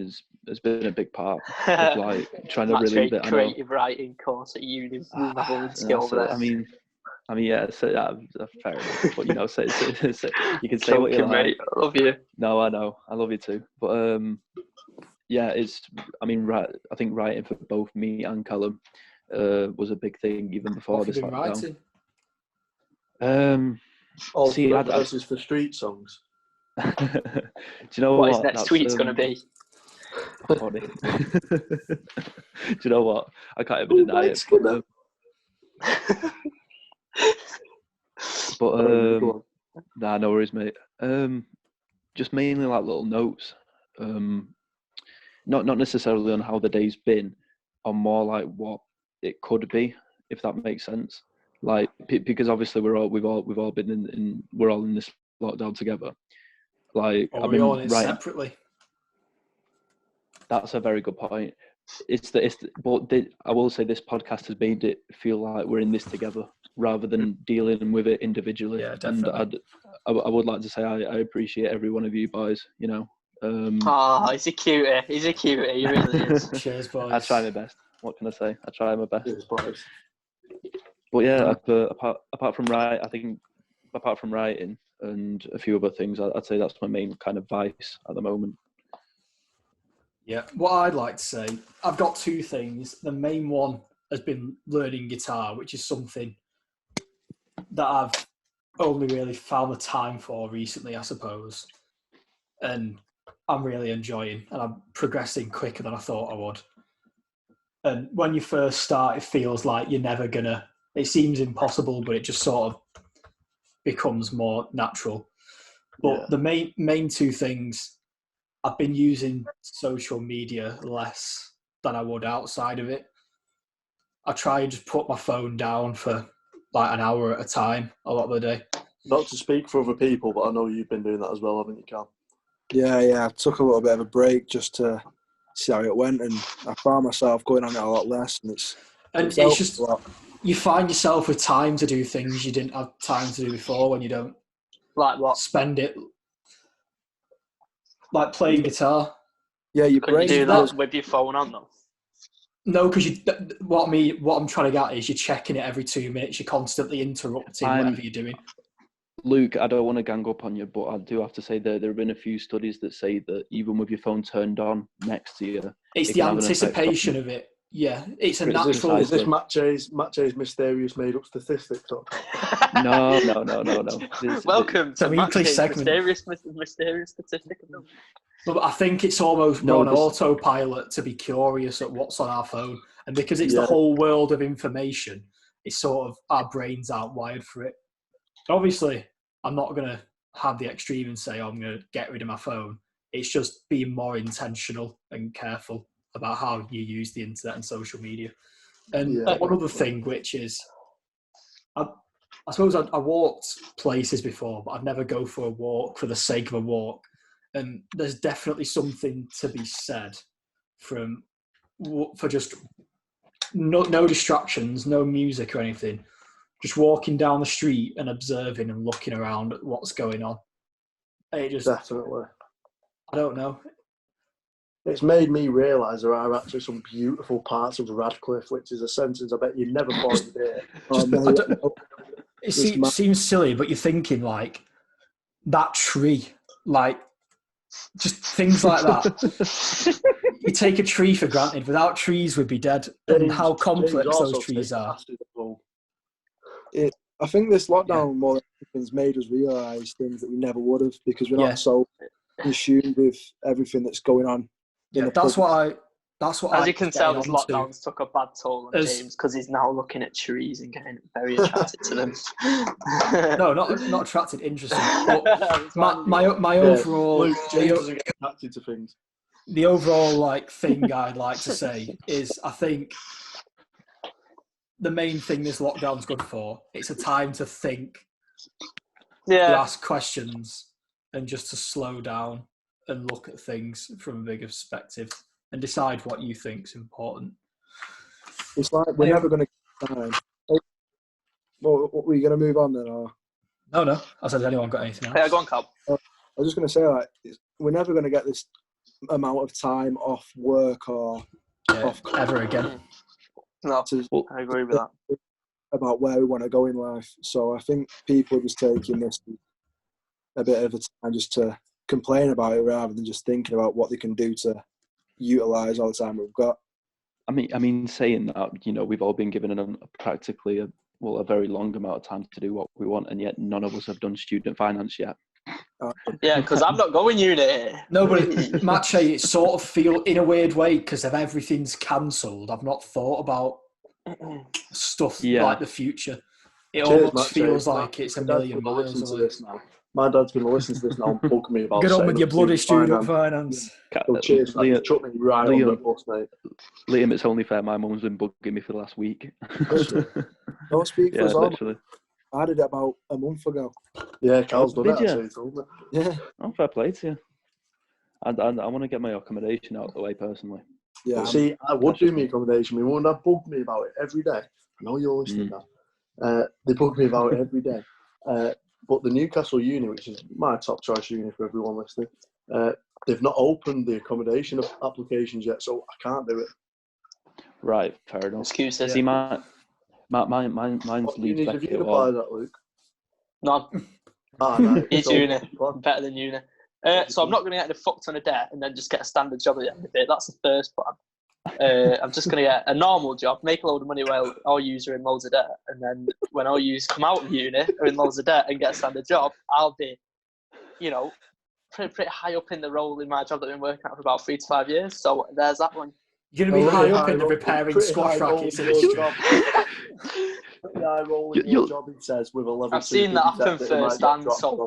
has been a big part of like trying to relieve it. Creative writing course at uni. I mean, yeah, so fair enough. But you can say what you like. Mate, I love you. No, I know, I love you too. But I think writing for both me and Callum was a big thing even before this lockdown. Verses for street songs. Do you know what his next tweet's going to be? Funny. Do you know what? I can't even deny it. But nah, no worries, mate. Just mainly like little notes. Not necessarily on how the day's been, or more like what it could be, if that makes sense. Like, because obviously we've all been we're all in this lockdown together. Like, or we're all in it separately. That's a very good point. I will say this podcast has made it feel like we're in this together rather than dealing with it individually. Yeah, definitely. And I would like to say I appreciate every one of you boys. He's a cutie. He's a cutie. He really is. Cheers, boys. I try my best. What can I say? I try my best. Cheers, boys. But yeah, apart from writing and a few other things, I'd say that's my main kind of vice at the moment. Yeah, what I'd like to say, I've got two things. The main one has been learning guitar, which is something that I've only really found the time for recently, I suppose. And I'm really enjoying, and I'm progressing quicker than I thought I would. And when you first start, it feels like you're never gonna, it seems impossible, but it just sort of becomes more natural. But the main two things, I've been using social media less than I would outside of it. I try and just put my phone down for like an hour at a time a lot of the day. Not to speak for other people, but I know you've been doing that as well, haven't you, Cal? Yeah. I took a little bit of a break just to see how it went, and I found myself going on it a lot less. And it's just you find yourself with time to do things you didn't have time to do before when you don't Like what? spend it. Like playing guitar. Yeah, you Can you do that with your phone on though? No, because what I'm trying to get is you're checking it every 2 minutes. You're constantly interrupting whatever you're doing. Luke, I don't want to gang up on you, but I do have to say that there have been a few studies that say that even with your phone turned on next to you, it's the anticipation of it. Yeah, it's a natural. Is this Maciej's mysterious made-up statistic? No. Welcome to Maciej's mysterious statistic. But I think it's almost on autopilot to be curious at what's on our phone, and because it's the whole world of information, it's sort of our brains aren't wired for it. Obviously, I'm not going to have the extreme and say, I'm going to get rid of my phone. It's just being more intentional and careful about how you use the internet and social media. And one other thing, which is, I suppose I walked places before, but I'd never go for a walk for the sake of a walk. And there's definitely something to be said for just no distractions, no music or anything. Just walking down the street and observing and looking around at what's going on. Definitely. I don't know. It's made me realise there are actually some beautiful parts of Radcliffe, which is a sentence I bet you never thought you'd hear. It seems silly, but you're thinking like that tree, like just things like that. You take a tree for granted. Without trees, we'd be dead. And how complex those trees are. I think this lockdown more than anything's made us realise things that we never would have, because we're not so consumed with everything that's going on. That's what As you can tell, this lockdown's took a bad toll on James because he's now looking at trees and getting very attracted to them. No, not attracted, interested. But my overall, James doesn't get attracted to things. The overall thing I'd like to say is I think the main thing this lockdown's good for, it's a time to think, to ask questions, and just to slow down and look at things from a bigger perspective and decide what you think's important. It's like we're never going to get time. Well, were you going to move on then? Or? No. I said, has anyone got anything else? Yeah, go on, Cal. I was just going to say, we're never going to get this amount of time off work or off ever again. No, I agree with that. About where we want to go in life. So I think people are just taking this a bit of a time just to complain about it rather than just thinking about what they can do to utilise all the time we've got. I mean, saying that, we've all been given practically a very long amount of time to do what we want, and yet none of us have done student finance yet. Yeah, because I'm not going uni. No, but Maciej, it sort of feel in a weird way because if everything's cancelled, I've not thought about stuff like the future. It almost feels like it's a million miles away. My dad's going to listen to this now and bug me about. Get on with your bloody student finance. Cheers, Liam. Chuck me right on the bus, mate. Liam, it's only fair. My mum's been bugging me for the last week. Don't speak for us all. Literally. I did it about a month ago. Yeah, Cal's done it. Yeah. Oh, fair play to you. And I want to get my accommodation out of the way personally. Yeah. See, I would do my accommodation. My mum would bug me about it every day. I know you're listening now. They bug me about it every day. But the Newcastle uni, which is my top choice uni for everyone listening, they've not opened the accommodation applications yet, so I can't do it. Right, fair enough. Excuses. See, mine's Leeds. Have you applied that, Luke? None. No. It's uni. Better than uni. So I'm not going to get the fuck ton of debt and then just get a standard job at the end of it. That's the first plan. I'm just going to get a normal job, make a load of money while all yous are in loads of debt, and then when all yous come out of uni, are in loads of debt and get a standard job, I'll be, pretty high up in the role in my job that I've been working at for about 3 to 5 years. So there's that one. You're going to be high up in the repairing squash rackets industry. High roll in your job, it says, with a level 2. I've seen that happen firsthand. So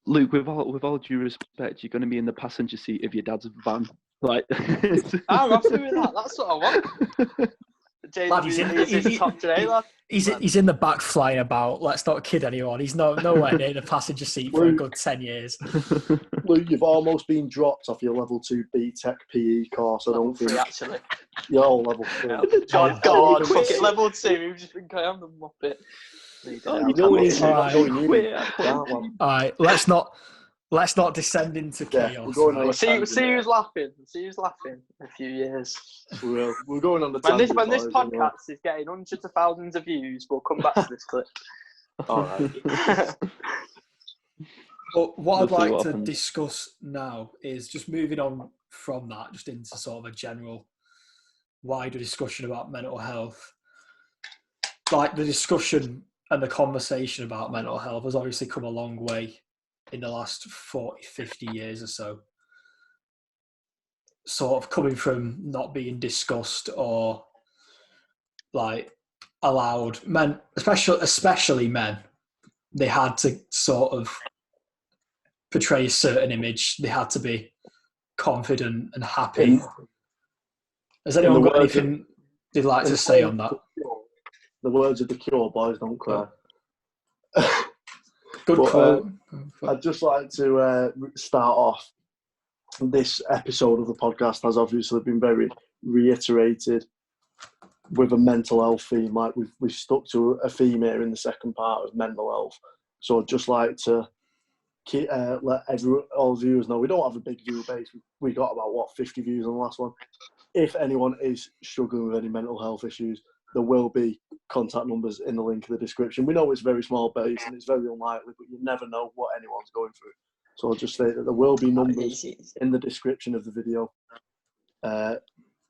Luke, with all due respect, you're going to be in the passenger seat of your dad's van. Like, I'm happy with that. That's what I want. Lad, he's in the back flying about. Let's not kid anyone. He's nowhere near the passenger seat for a good 10 years. Luke, you've almost been dropped off your level 2 BTEC PE course. I don't think. Actually. You're all level 3. God, fuck it, level 2. You just think I am the muppet. All right, let's not descend into chaos. See who's laughing. See who's laughing in a few years. We're going on the when this podcast is getting hundreds of thousands of views, we'll come back to this clip. All right. But what I'd like to discuss now is just moving on from that, just into sort of a general, wider discussion about mental health. Like the discussion and the conversation about mental health has obviously come a long way in the last 40, 50 years or so. Sort of coming from not being discussed or like allowed. Men, especially men, they had to sort of portray a certain image. They had to be confident and happy. Has anyone got anything they'd like to say on that? The words of the Cure, boys don't cry. Good quote. I'd just like to start off. This episode of the podcast has obviously been very reiterated with a mental health theme. Like we've stuck to a theme here in the second part of mental health. So I'd just like to let all viewers know we don't have a big viewer base. We got about 50 views on the last one. If anyone is struggling with any mental health issues, there will be contact numbers in the link in the description. We know it's very small base and it's very unlikely, but you never know what anyone's going through. So I'll just say that there will be numbers in the description of the video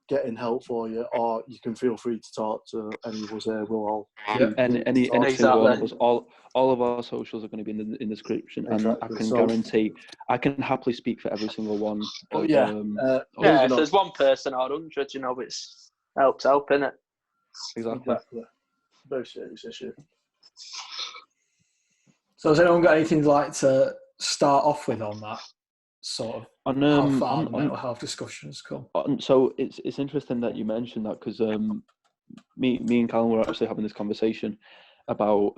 getting help for you, or you can feel free to talk to any of us here. We'll all... Yeah, any single one of us, all of our socials are going to be in the description, and I can guarantee, I can happily speak for every single one. If there's one person out of 100, it's help, innit? Exactly. Very serious issue. So has anyone got anything they'd like to start off with on that sort of how far the mental health discussions come? So it's interesting that you mentioned that, because me and Callum were actually having this conversation about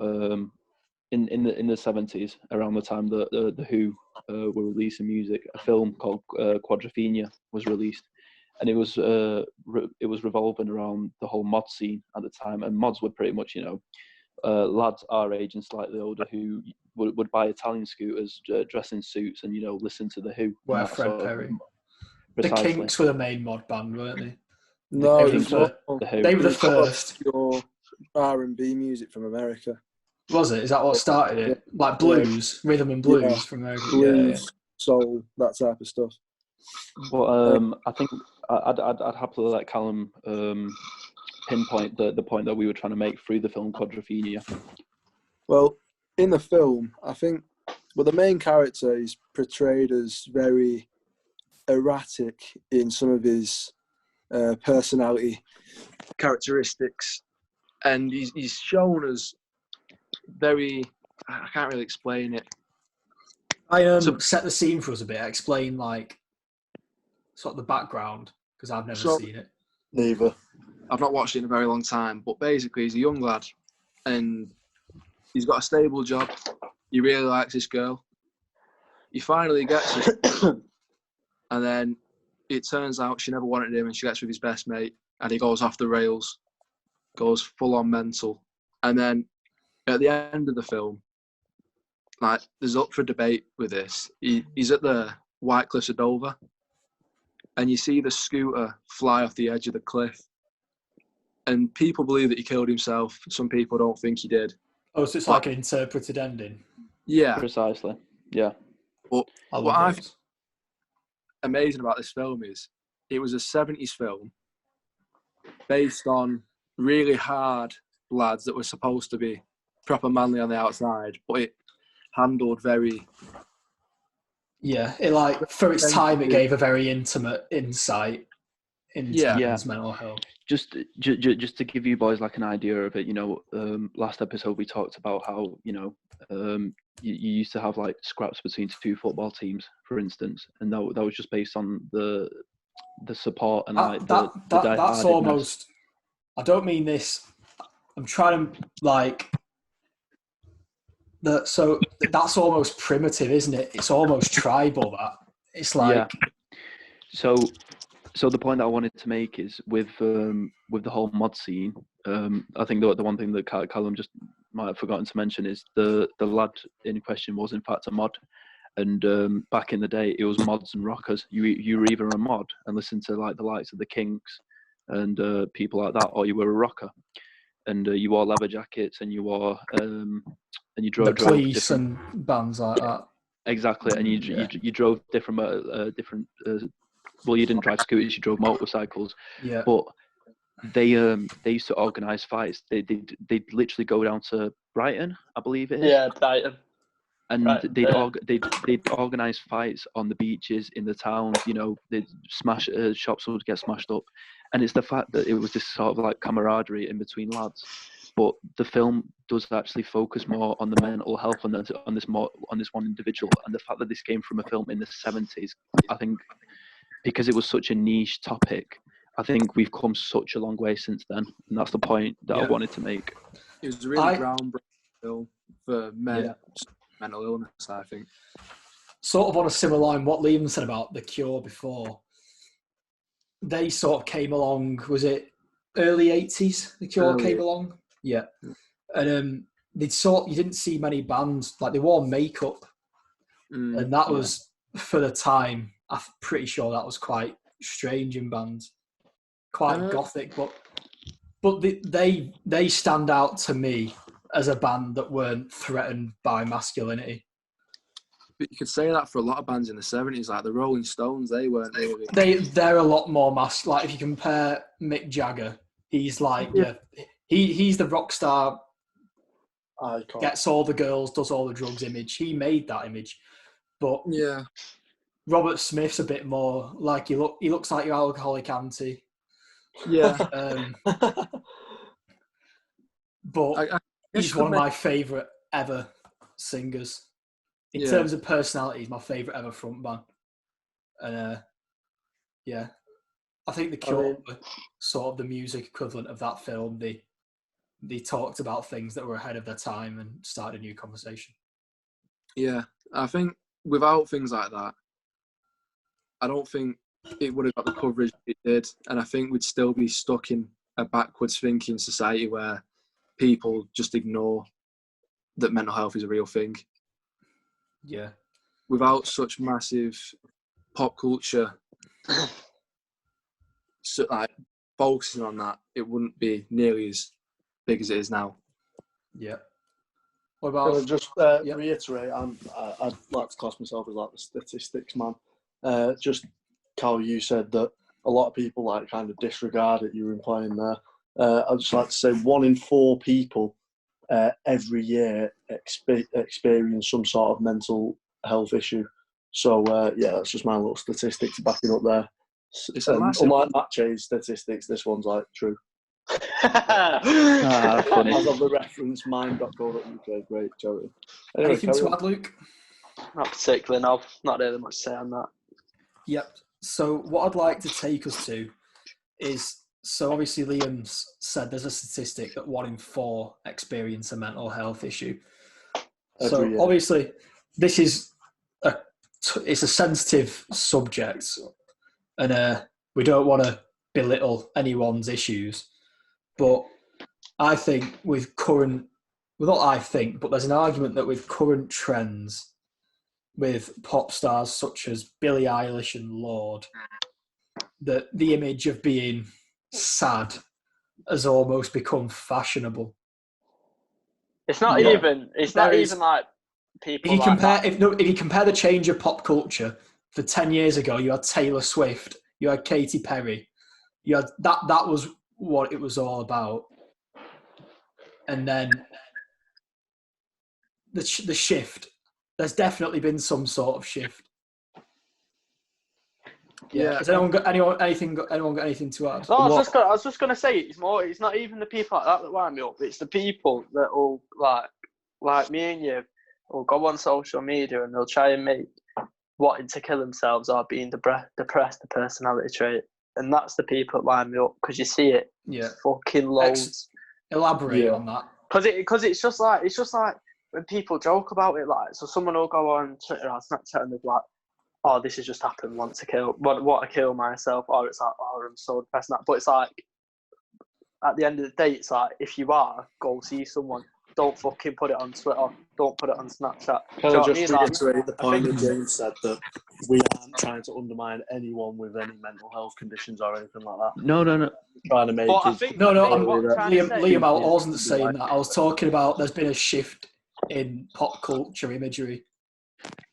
in the 70s, around the time that the Who were releasing music. A film called Quadrophenia was released. And it was revolving around the whole mod scene at the time, and mods were pretty much lads our age and slightly older who would buy Italian scooters, dress in suits, and listen to the Who. Wear Fred Perry. The Kinks were the main mod band, weren't they? No, they were the first. Your R&B music from America. Was it? Is that what started it? Like blues, rhythm and blues from America. Blues, soul, that type of stuff. Well, I think I'd happily let Callum pinpoint the point that we were trying to make through the film Quadrophenia. Well, in the film, I think, the main character is portrayed as very erratic in some of his personality characteristics, and he's shown as very... I can't really explain it. I set the scene for us a bit. Explain sort of the background, because I've never seen it. Neither. I've not watched it in a very long time, but basically he's a young lad and he's got a stable job. He really likes this girl. He finally gets it, and then it turns out she never wanted him, and she gets with his best mate, and he goes off the rails, goes full on mental. And then at the end of the film, there's up for debate with this. He's at the White Cliffs of Dover, and you see the scooter fly off the edge of the cliff. And people believe that he killed himself. Some people don't think he did. Oh, so it's like an interpreted ending? Yeah. Precisely, yeah. But what I find amazing about this film is it was a 70s film, based on really hard lads that were supposed to be proper manly on the outside, but it handled very... Yeah, it like, for its time, it gave a very intimate insight into men's mental health. Just to give you boys like an idea of it, you know, last episode we talked about how, you know, you used to have like scraps between two football teams, for instance, and that was just based on the support and like that's almost. I don't mean this. I'm trying to like. So that's almost primitive, isn't it? It's almost tribal. That it's like. Yeah. So the point that I wanted to make is with the whole mod scene. I think the one thing that Callum just might have forgotten to mention is the lad in question was in fact a mod, and back in the day it was mods and rockers. You were either a mod and listened to like the likes of the Kings and people like that, or you were a rocker, and you wore leather jackets and you wore and you drove the police and bands like that. Exactly, and you drove different. Well, you didn't drive scooters; you drove motorcycles. Yeah. But they used to organise fights. They'd literally go down to Brighton, I believe it is. Yeah, Brighton. And right, they'd organise fights on the beaches in the towns. You know, they'd smash shops would get smashed up, and it's the fact that it was this sort of like camaraderie in between lads. But the film does actually focus more on the mental health on this one individual, and the fact that this came from a film in the 70s, I think. Because it was such a niche topic, I think we've come such a long way since then, and that's the point that I wanted to make. It was a really groundbreaking film for mental illness, I think. Sort of on a similar line, what Liam said about The Cure before, they sort of came along, was it early 80s, The Cure came along? Yeah. And you didn't see many bands, like they wore makeup, and that was, for the time, I'm pretty sure that was quite strange in bands, quite gothic. But they stand out to me as a band that weren't threatened by masculinity. But you could say that for a lot of bands in the 70s, like the Rolling Stones. They weren't really. They're a lot more like if you compare Mick Jagger, he's like he's the rock star. Gets all the girls, does all the drugs image. He made that image, but Robert Smith's a bit more like he looks like your alcoholic auntie. Yeah. But he's one of my favourite ever singers. In terms of personality, he's my favourite ever frontman. And I think The Cure were sort of the music equivalent of that film. They talked about things that were ahead of their time and started a new conversation. Yeah, I think without things like that, I don't think it would have got the coverage it did, and I think we'd still be stuck in a backwards thinking society where people just ignore that mental health is a real thing. Yeah. Without such massive pop culture, focusing on that, it wouldn't be nearly as big as it is now. Yeah. What about? Can I just reiterate? I'd like to class myself as like the statistics man. Just Cal, you said that a lot of people like kind of disregard it. You were implying there. I'd just like to say 1 in 4 people every year experience some sort of mental health issue. So that's just my little statistic to back it up there. Unlike Maciej's statistics, this one's like true. Funny. As of the reference, mind.co.uk, great charity. Anyway, anything to add, Luke? Not particularly, no. Not really much to say on that. Yep. So what I'd like to take us to is, so obviously Liam's said there's a statistic that 1 in 4 experience a mental health issue. So obviously this is it's a sensitive subject, and we don't want to belittle anyone's issues. But I think there's an argument that with current trends, with pop stars such as Billie Eilish and Lorde, that the image of being sad has almost become fashionable. It's not even like people. If you compare the change of pop culture, for 10 years ago, you had Taylor Swift, you had Katy Perry, you had that was what it was all about, and then the shift. There's definitely been some sort of shift. Yeah. Has anyone got anything to add? No, I was just gonna say it's not even the people like that wind me up. It's the people that will like me and you will go on social media and they'll try and make wanting to kill themselves or being depressed a personality trait, and that's the people that wind me up because you see it. Yeah. Fucking loads. Elaborate on that. Because it's just like when people joke about it, like, so someone will go on Twitter or Snapchat and they're like, oh, this has just happened, want to kill myself, or it's like, oh, I'm so depressed. But it's like, at the end of the day, it's like, if you are, go see someone. Don't fucking put it on Twitter. Don't put it on Snapchat. Can I just reiterate the point that James said, that we aren't trying to undermine anyone with any mental health conditions or anything like that. No. Trying to make Liam, I wasn't saying that. I was talking about there's been a shift in pop culture imagery.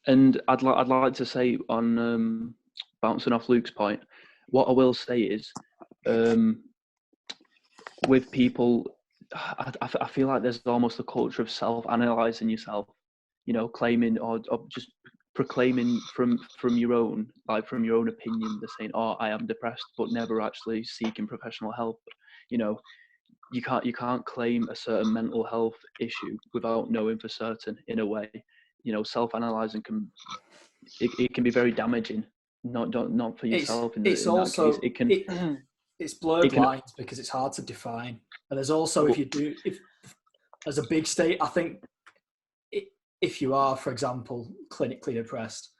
And I'd like to say on bouncing off Luke's point, what I will say is, with people, I feel like there's almost a culture of self-analysing yourself, you know, claiming or just proclaiming from your own opinion, they're saying, oh, I am depressed, but never actually seeking professional help. You know, you can't claim a certain mental health issue without knowing for certain, in a way. You know, self-analysing can be very damaging, not for yourself. It's blurred lines because it's hard to define. And there's also, if as a big state, I think if you are, for example, clinically depressed,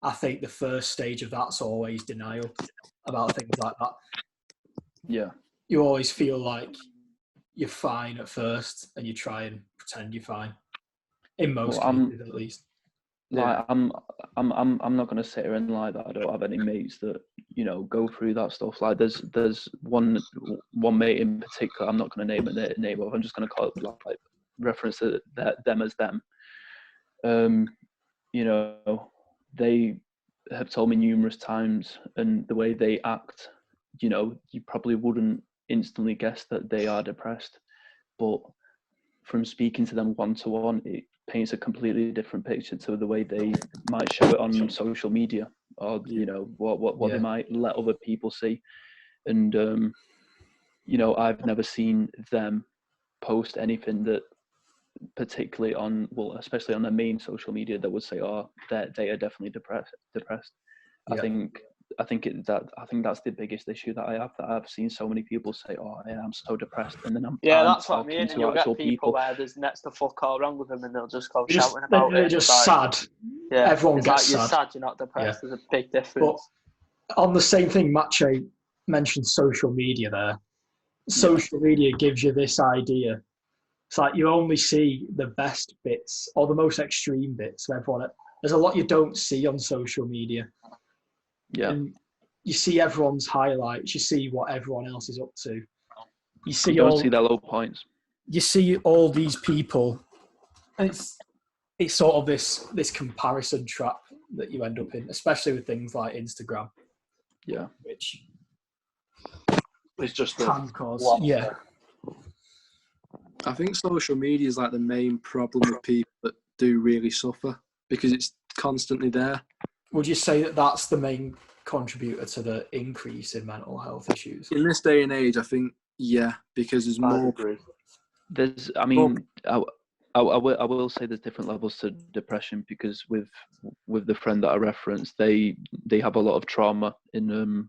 I think the first stage of that's always denial about things like that. Yeah. You always feel like you're fine at first and you try and pretend you're fine. In most cases, at least. Like, I'm not going to sit here and lie that I don't have any mates that, you know, go through that stuff. Like, there's one mate in particular. I'm not going to name a name of. I'm just going to call it like reference to them as them. You know, they have told me numerous times, and the way they act, you know, you probably wouldn't instantly guess that they are depressed, but from speaking to them one-to-one, it paints a completely different picture to the way they might show it on social media, or you know what they might let other people see. And you know, I've never seen them post anything that particularly on, well, especially on their main social media, that would say, oh, they are definitely depressed. I think that's the biggest issue that I have, that I've seen so many people say, oh, yeah, I'm so depressed, and then I'm that's what I mean. And you'll get people where there's next to fuck all wrong with them, and they'll just go shouting about it. They're just sad. Yeah, everyone gets sad. You're sad, you're not depressed. There's a big difference. But on the same thing, Maciej mentioned social media there. Social media gives you this idea. It's like you only see the best bits or the most extreme bits of everyone. There's a lot you don't see on social media. Yeah. And you see everyone's highlights. You see what everyone else is up to. You don't see their low points. You see all these people, and it's sort of this comparison trap that you end up in, especially with things like Instagram. Yeah. Which it's just can cause. Yeah. I think social media is like the main problem with people that do really suffer, because it's constantly there. Would you say that that's the main contributor to the increase in mental health issues? In this day and age, I think, yeah, because there's more. I will say there's different levels to depression, because with the friend that I referenced, they have a lot of trauma in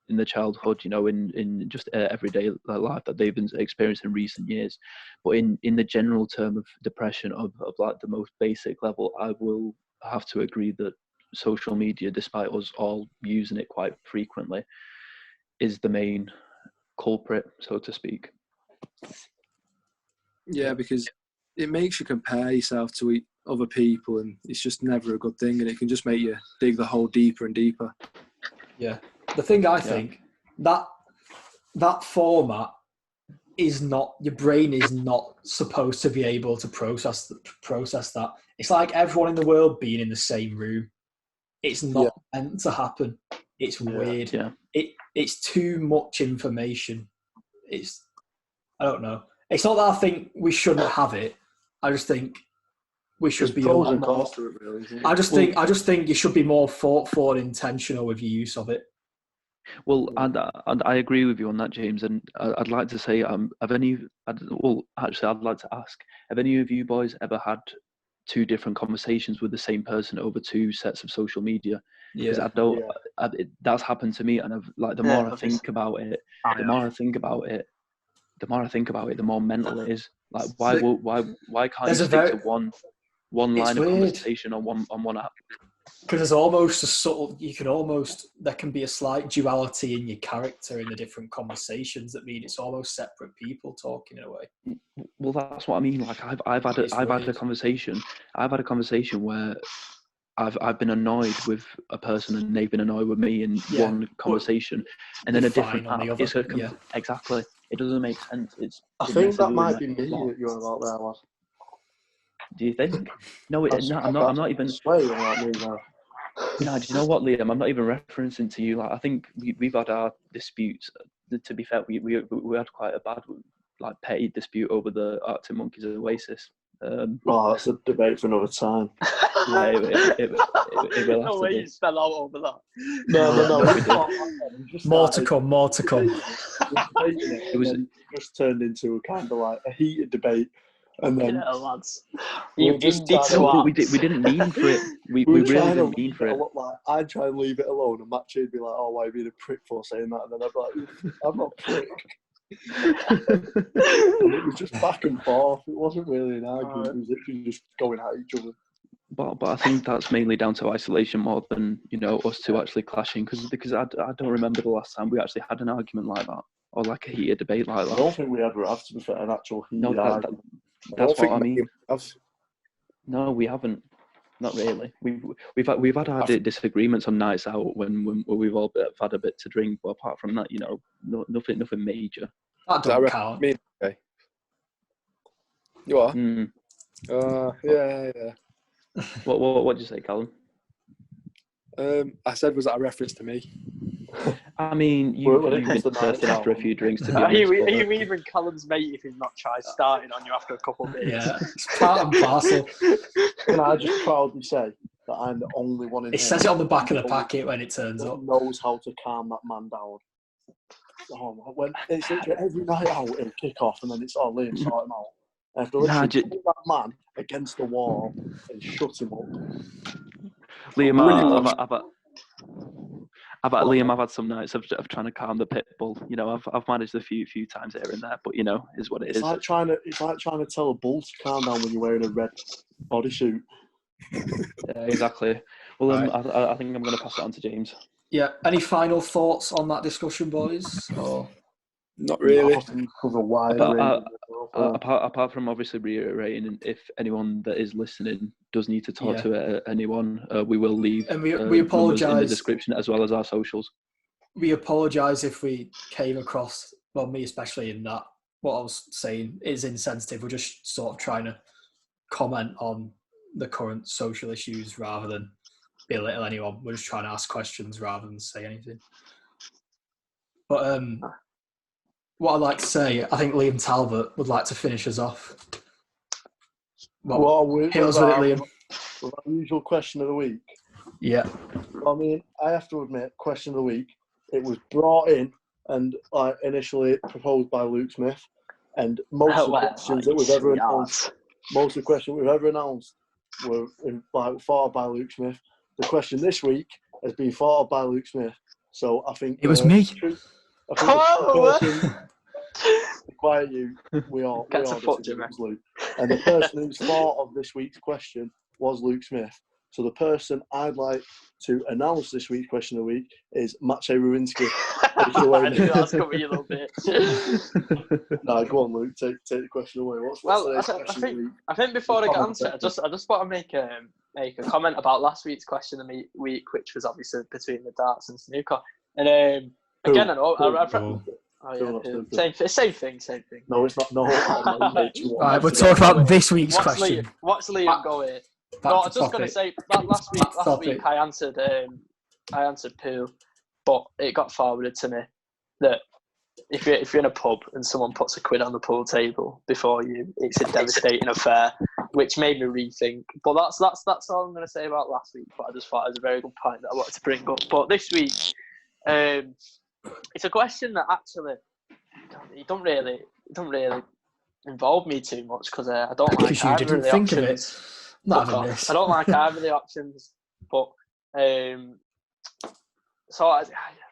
their childhood, you know, in just everyday life that they've been experienced in recent years. But in the general term of depression, of like the most basic level, I will have to agree that social media, despite us all using it quite frequently, is the main culprit, so to speak. Yeah, because it makes you compare yourself to other people, and it's just never a good thing, and it can just make you dig the hole deeper and deeper. Yeah. The thing I think, that format is not, your brain is not supposed to be able to process that. It's like everyone in the world being in the same room. It's not meant to happen. It's weird. Yeah. It's too much information. I don't know. It's not that I think we shouldn't have it. I just think we should be a pros lot and more. cons to it, really, isn't it? I just think you should be more thoughtful and intentional with your use of it. Well, and I agree with you on that, James. And I'd like to say, I'd like to ask: have any of you boys ever had 2 different conversations with the same person over 2 sets of social media? Because that's happened to me, and the more I think about it, the more I think about it, the more mental it is. Like, why can't you stick to one line of conversation on one app? Because there's almost a subtle, there can be a slight duality in your character in the different conversations that mean it's almost separate people talking in a way. Well, that's what I mean. Like, I've had a conversation where I've been annoyed with a person and they've been annoyed with me in one conversation, and then a different app. Exactly. It doesn't make sense. I think that might be me that you're on about there, lad. Do you think? No, I'm not even. No, do you know what, Liam? I'm not even referencing to you. Like, I think we've had our disputes. To be fair, we had quite a bad, like, petty dispute over the Arctic Monkeys Oasis. That's a debate for another time. Yeah, it will have no way to be. you spell out over that. No. More to come. It just turned into a kind of like a heated debate. And then lads. we didn't mean for it. We really didn't mean for it. Like, I'd try and leave it alone, and Maciej would be like, "Oh, why are you being a prick for saying that?" And then I'd be like, "I'm not a prick." And it was just back and forth. It wasn't really an argument. It was literally just going at each other. But I think that's mainly down to isolation more than, us two actually clashing. Because I don't remember the last time we actually had an argument like that, or like a heated debate like that. I don't think we ever have, to be fair, an actual heated argument. That's what I mean. No, we haven't. Not really. We've had our disagreements on nights out when we've all had a bit to drink. But apart from that, nothing major. That don't count. Okay. You are. Yeah. What did you say, Callum? I said, was that a reference to me? I mean, you've been thirsty after a few drinks, to be honest. Are you even Callum's mate if he's not starting on you after a couple of beers? Yeah, it's part and parcel. Can I just proudly say that I'm the only one in here. It says it on the back of the packet when it turns up. Knows how to calm that man down. When it's every night out, it'll kick off, and then it's Liam, sort him out. I have to literally put that man against the wall and shut him up. Liam, I've had some nights of trying to calm the pit bull. I've managed a few times here and there, but is what it is. It's like trying to tell a bull to calm down when you're wearing a red bodysuit. Yeah, exactly. Well, I think I'm going to pass it on to James. Yeah. Any final thoughts on that discussion, boys? Or not really. Apart from obviously reiterating, if anyone that is listening does need to talk to anyone, we will leave. And we apologise in the description as well as our socials. We apologise if we came across, well, me especially, in that what I was saying is insensitive. We're just sort of trying to comment on the current social issues rather than belittle anyone. We're just trying to ask questions rather than say anything. But what I'd like to say, I think Liam Talbot would like to finish us off. Hit us with it, Liam. With our usual question of the week. Yeah. I mean, I have to admit, question of the week, it was brought in and initially proposed by Luke Smith, and most of the questions that we've ever announced were thought of by Luke Smith. The question this week has been thought of by Luke Smith, so I think it was me. Quiet you. We all Luke. And the person who's thought of this week's question was Luke Smith. So the person I'd like to announce this week's question of the week is Maciej Ruinski. I knew that's coming a little bit. No, go on, Luke. Take the question away. I think before I get answered, I just want to make a comment about last week's question of the week, which was obviously between the Darts and Snooker. And again, I know. Same thing. No, it's not. No. All right, we'll talk about this week's question. What's Liam going? No, I was just going to say that last week I answered pool, but it got forwarded to me that if you're in a pub and someone puts a quid on the pool table before you, it's a devastating affair, which made me rethink. But that's all I'm going to say about last week. But I just thought it was a very good point that I wanted to bring up. But this week, it's a question that actually it don't really involve me too much because I don't like Because you either didn't of the think of options. it. Not having this. I don't like either of the options, but so I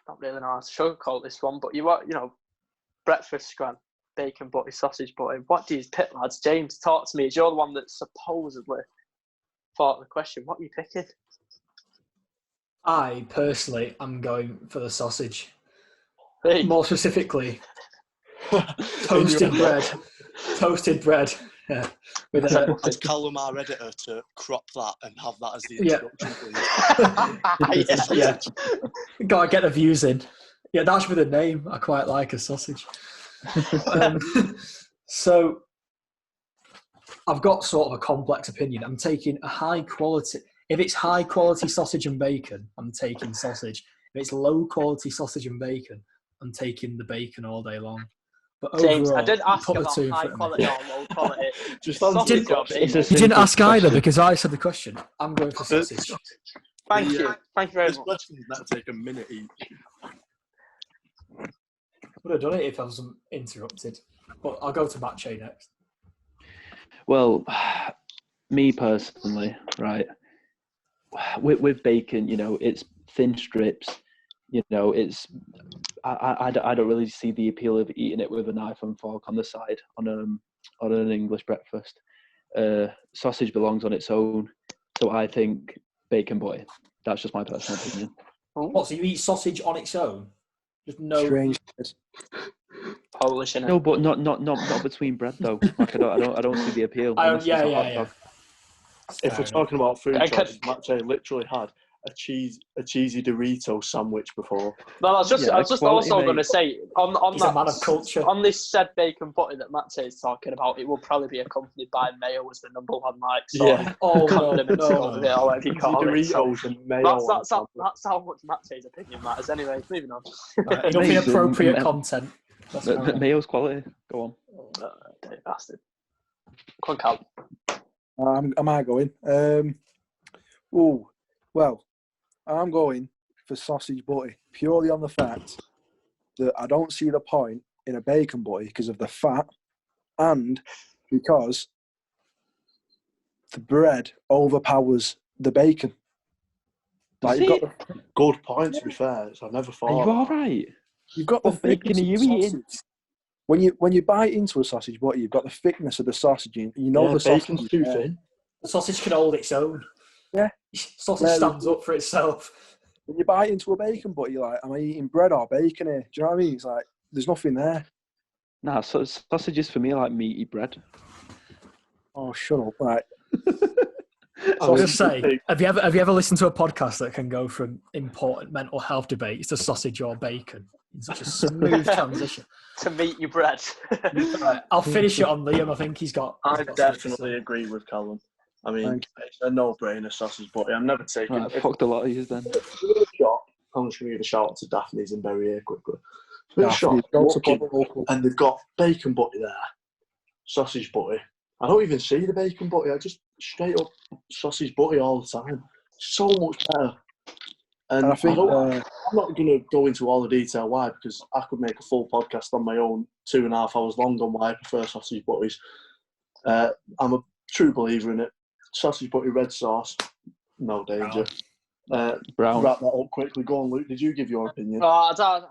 don't really know how to sugarcoat this one. But you know, breakfast scran, bacon butty, sausage butty. What do you pick, lads? James, talk to me. You're the one that supposedly thought of the question. What are you picking? I personally am going for the sausage. Hey. More specifically, toasted bread. Toasted bread. Yeah. With I'd Callum, our editor, to crop that and have that as the introduction, please. Yeah. Gotta get the views in. Yeah, that should be the name. I quite like a sausage. So, I've got sort of a complex opinion. I'm taking a high quality. If it's high quality sausage and bacon, I'm taking sausage. If it's low quality sausage and bacon, I'm taking the bacon all day long. But James, overall, I did ask put the about two high for me. quality or low quality. Just Sausage or bacon. You didn't ask either because I said the question. I'm going for sausage. Thank you very This much. question's meant to take a minute each. Would have done it if I wasn't interrupted. But I'll go to Maciej next. Well, me personally, right, with bacon, you know, it's thin strips, you know, it's I don't really see the appeal of eating it with a knife and fork on the side on an English breakfast. Sausage belongs on its own, so I think bacon butty. That's just my personal opinion. What, so you eat sausage on its own? Just no. Strange. Polish, innit? No, but not between bread though. Like I don't see the appeal. unless it's a hot dog. If we're talking about food choices, Maciej literally had a cheesy Dorito sandwich before. No, I was just quality, also mate. going to say on He's that a man of culture. on this said bacon butty that Maciej is talking about, it will probably be accompanied by mayo as the number one condiment or whatever you call it. So Doritos and mayo. that's how much Maciej's opinion matters. Anyway, moving on. Right, enough inappropriate content. Mayo's quality. Go on. Dirty bastard. Come on, Cal. Am I going? Well, I'm going for sausage butty purely on the fact that I don't see the point in a bacon butty because of the fat and because the bread overpowers the bacon. Like Good point, to be fair. I've never thought. Are you all right? You've got the bacon are you eating? When you bite into a sausage butty, you've got the thickness of the sausage. You know the bacon's sausage too thin. The sausage can hold its own. Yeah. Sausage stands up for itself. When you bite into a bacon butty, you're like, am I eating bread or bacon here? Do you know what I mean? It's like, there's nothing there. Nah, so sausages for me are like meaty bread. Oh, shut up. Right. I was just saying, have you ever listened to a podcast that can go from important mental health debates to sausage or bacon in such a smooth transition? To meat your bread. Right, I'll finish it on Liam. I think he's got. I definitely agree with Callum. I mean, it's a no-brainer sausage butty. I'm never taking. Right, fucked a lot of yous then. Shop. I'm just going to give a shout out to Daphne's in Bury here quickly. Shop, and they've got bacon butty there, sausage butty. I don't even see the bacon butty. I just straight up sausage butty all the time. So much better. And I think I'm not going to go into all the detail why, because I could make a full podcast on my own, 2.5 hours long, on why I prefer sausage butties. I'm a true believer in it. Sausage butty, red sauce, no danger. Brown. Wrap that up quickly. Go on, Luke. Did you give your opinion? I sort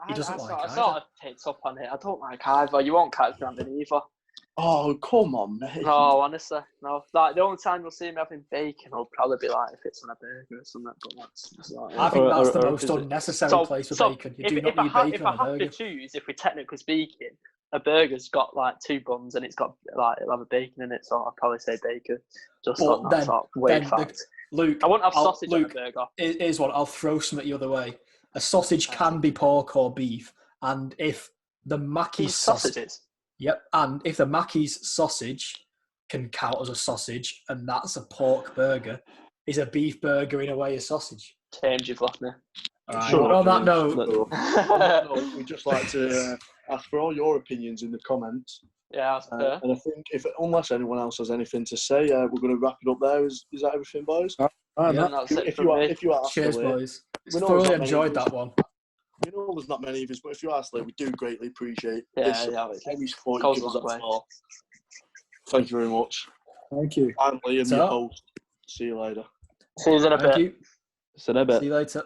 of picked up on it. I don't like either. You won't catch me on it either. Oh, come on, mate. No, honestly, no. Like the only time you'll see me having bacon will probably be like if it's on a burger or something. But that's like, I think that's the most unnecessary place for bacon. You do not need bacon on a burger. If I have to choose, if we're technically speaking, a burger's got like 2 buns and it's got like it'll have a bacon in it, so I'd probably say bacon. Just on that sort of weird fact. Luke, I won't have sausage on a burger. Here's what I'll throw something the other way. A sausage can be pork or beef, and if the Mackey's sausages. Yep, and if the Mackey's sausage can count as a sausage, and that's a pork burger, is a beef burger in a way a sausage? James, you've left me. All right. Sure. On that note, we'd just like to ask for all your opinions in the comments. Yeah, that's fair. And I think unless anyone else has anything to say, we're going to wrap it up there. Is that everything, boys? Yeah. That's it If from me. you are Cheers, still here, boys. we know Thoroughly there's not enjoyed many of that us. one. We know there's not many of us, but if you are still here, we do greatly appreciate Yeah, any support goes you give a us long at way. all. Thank you very much. Thank you. I'm Liam, So- your host. See you later. See you in a Thank bit. you. So, no bit. See you later.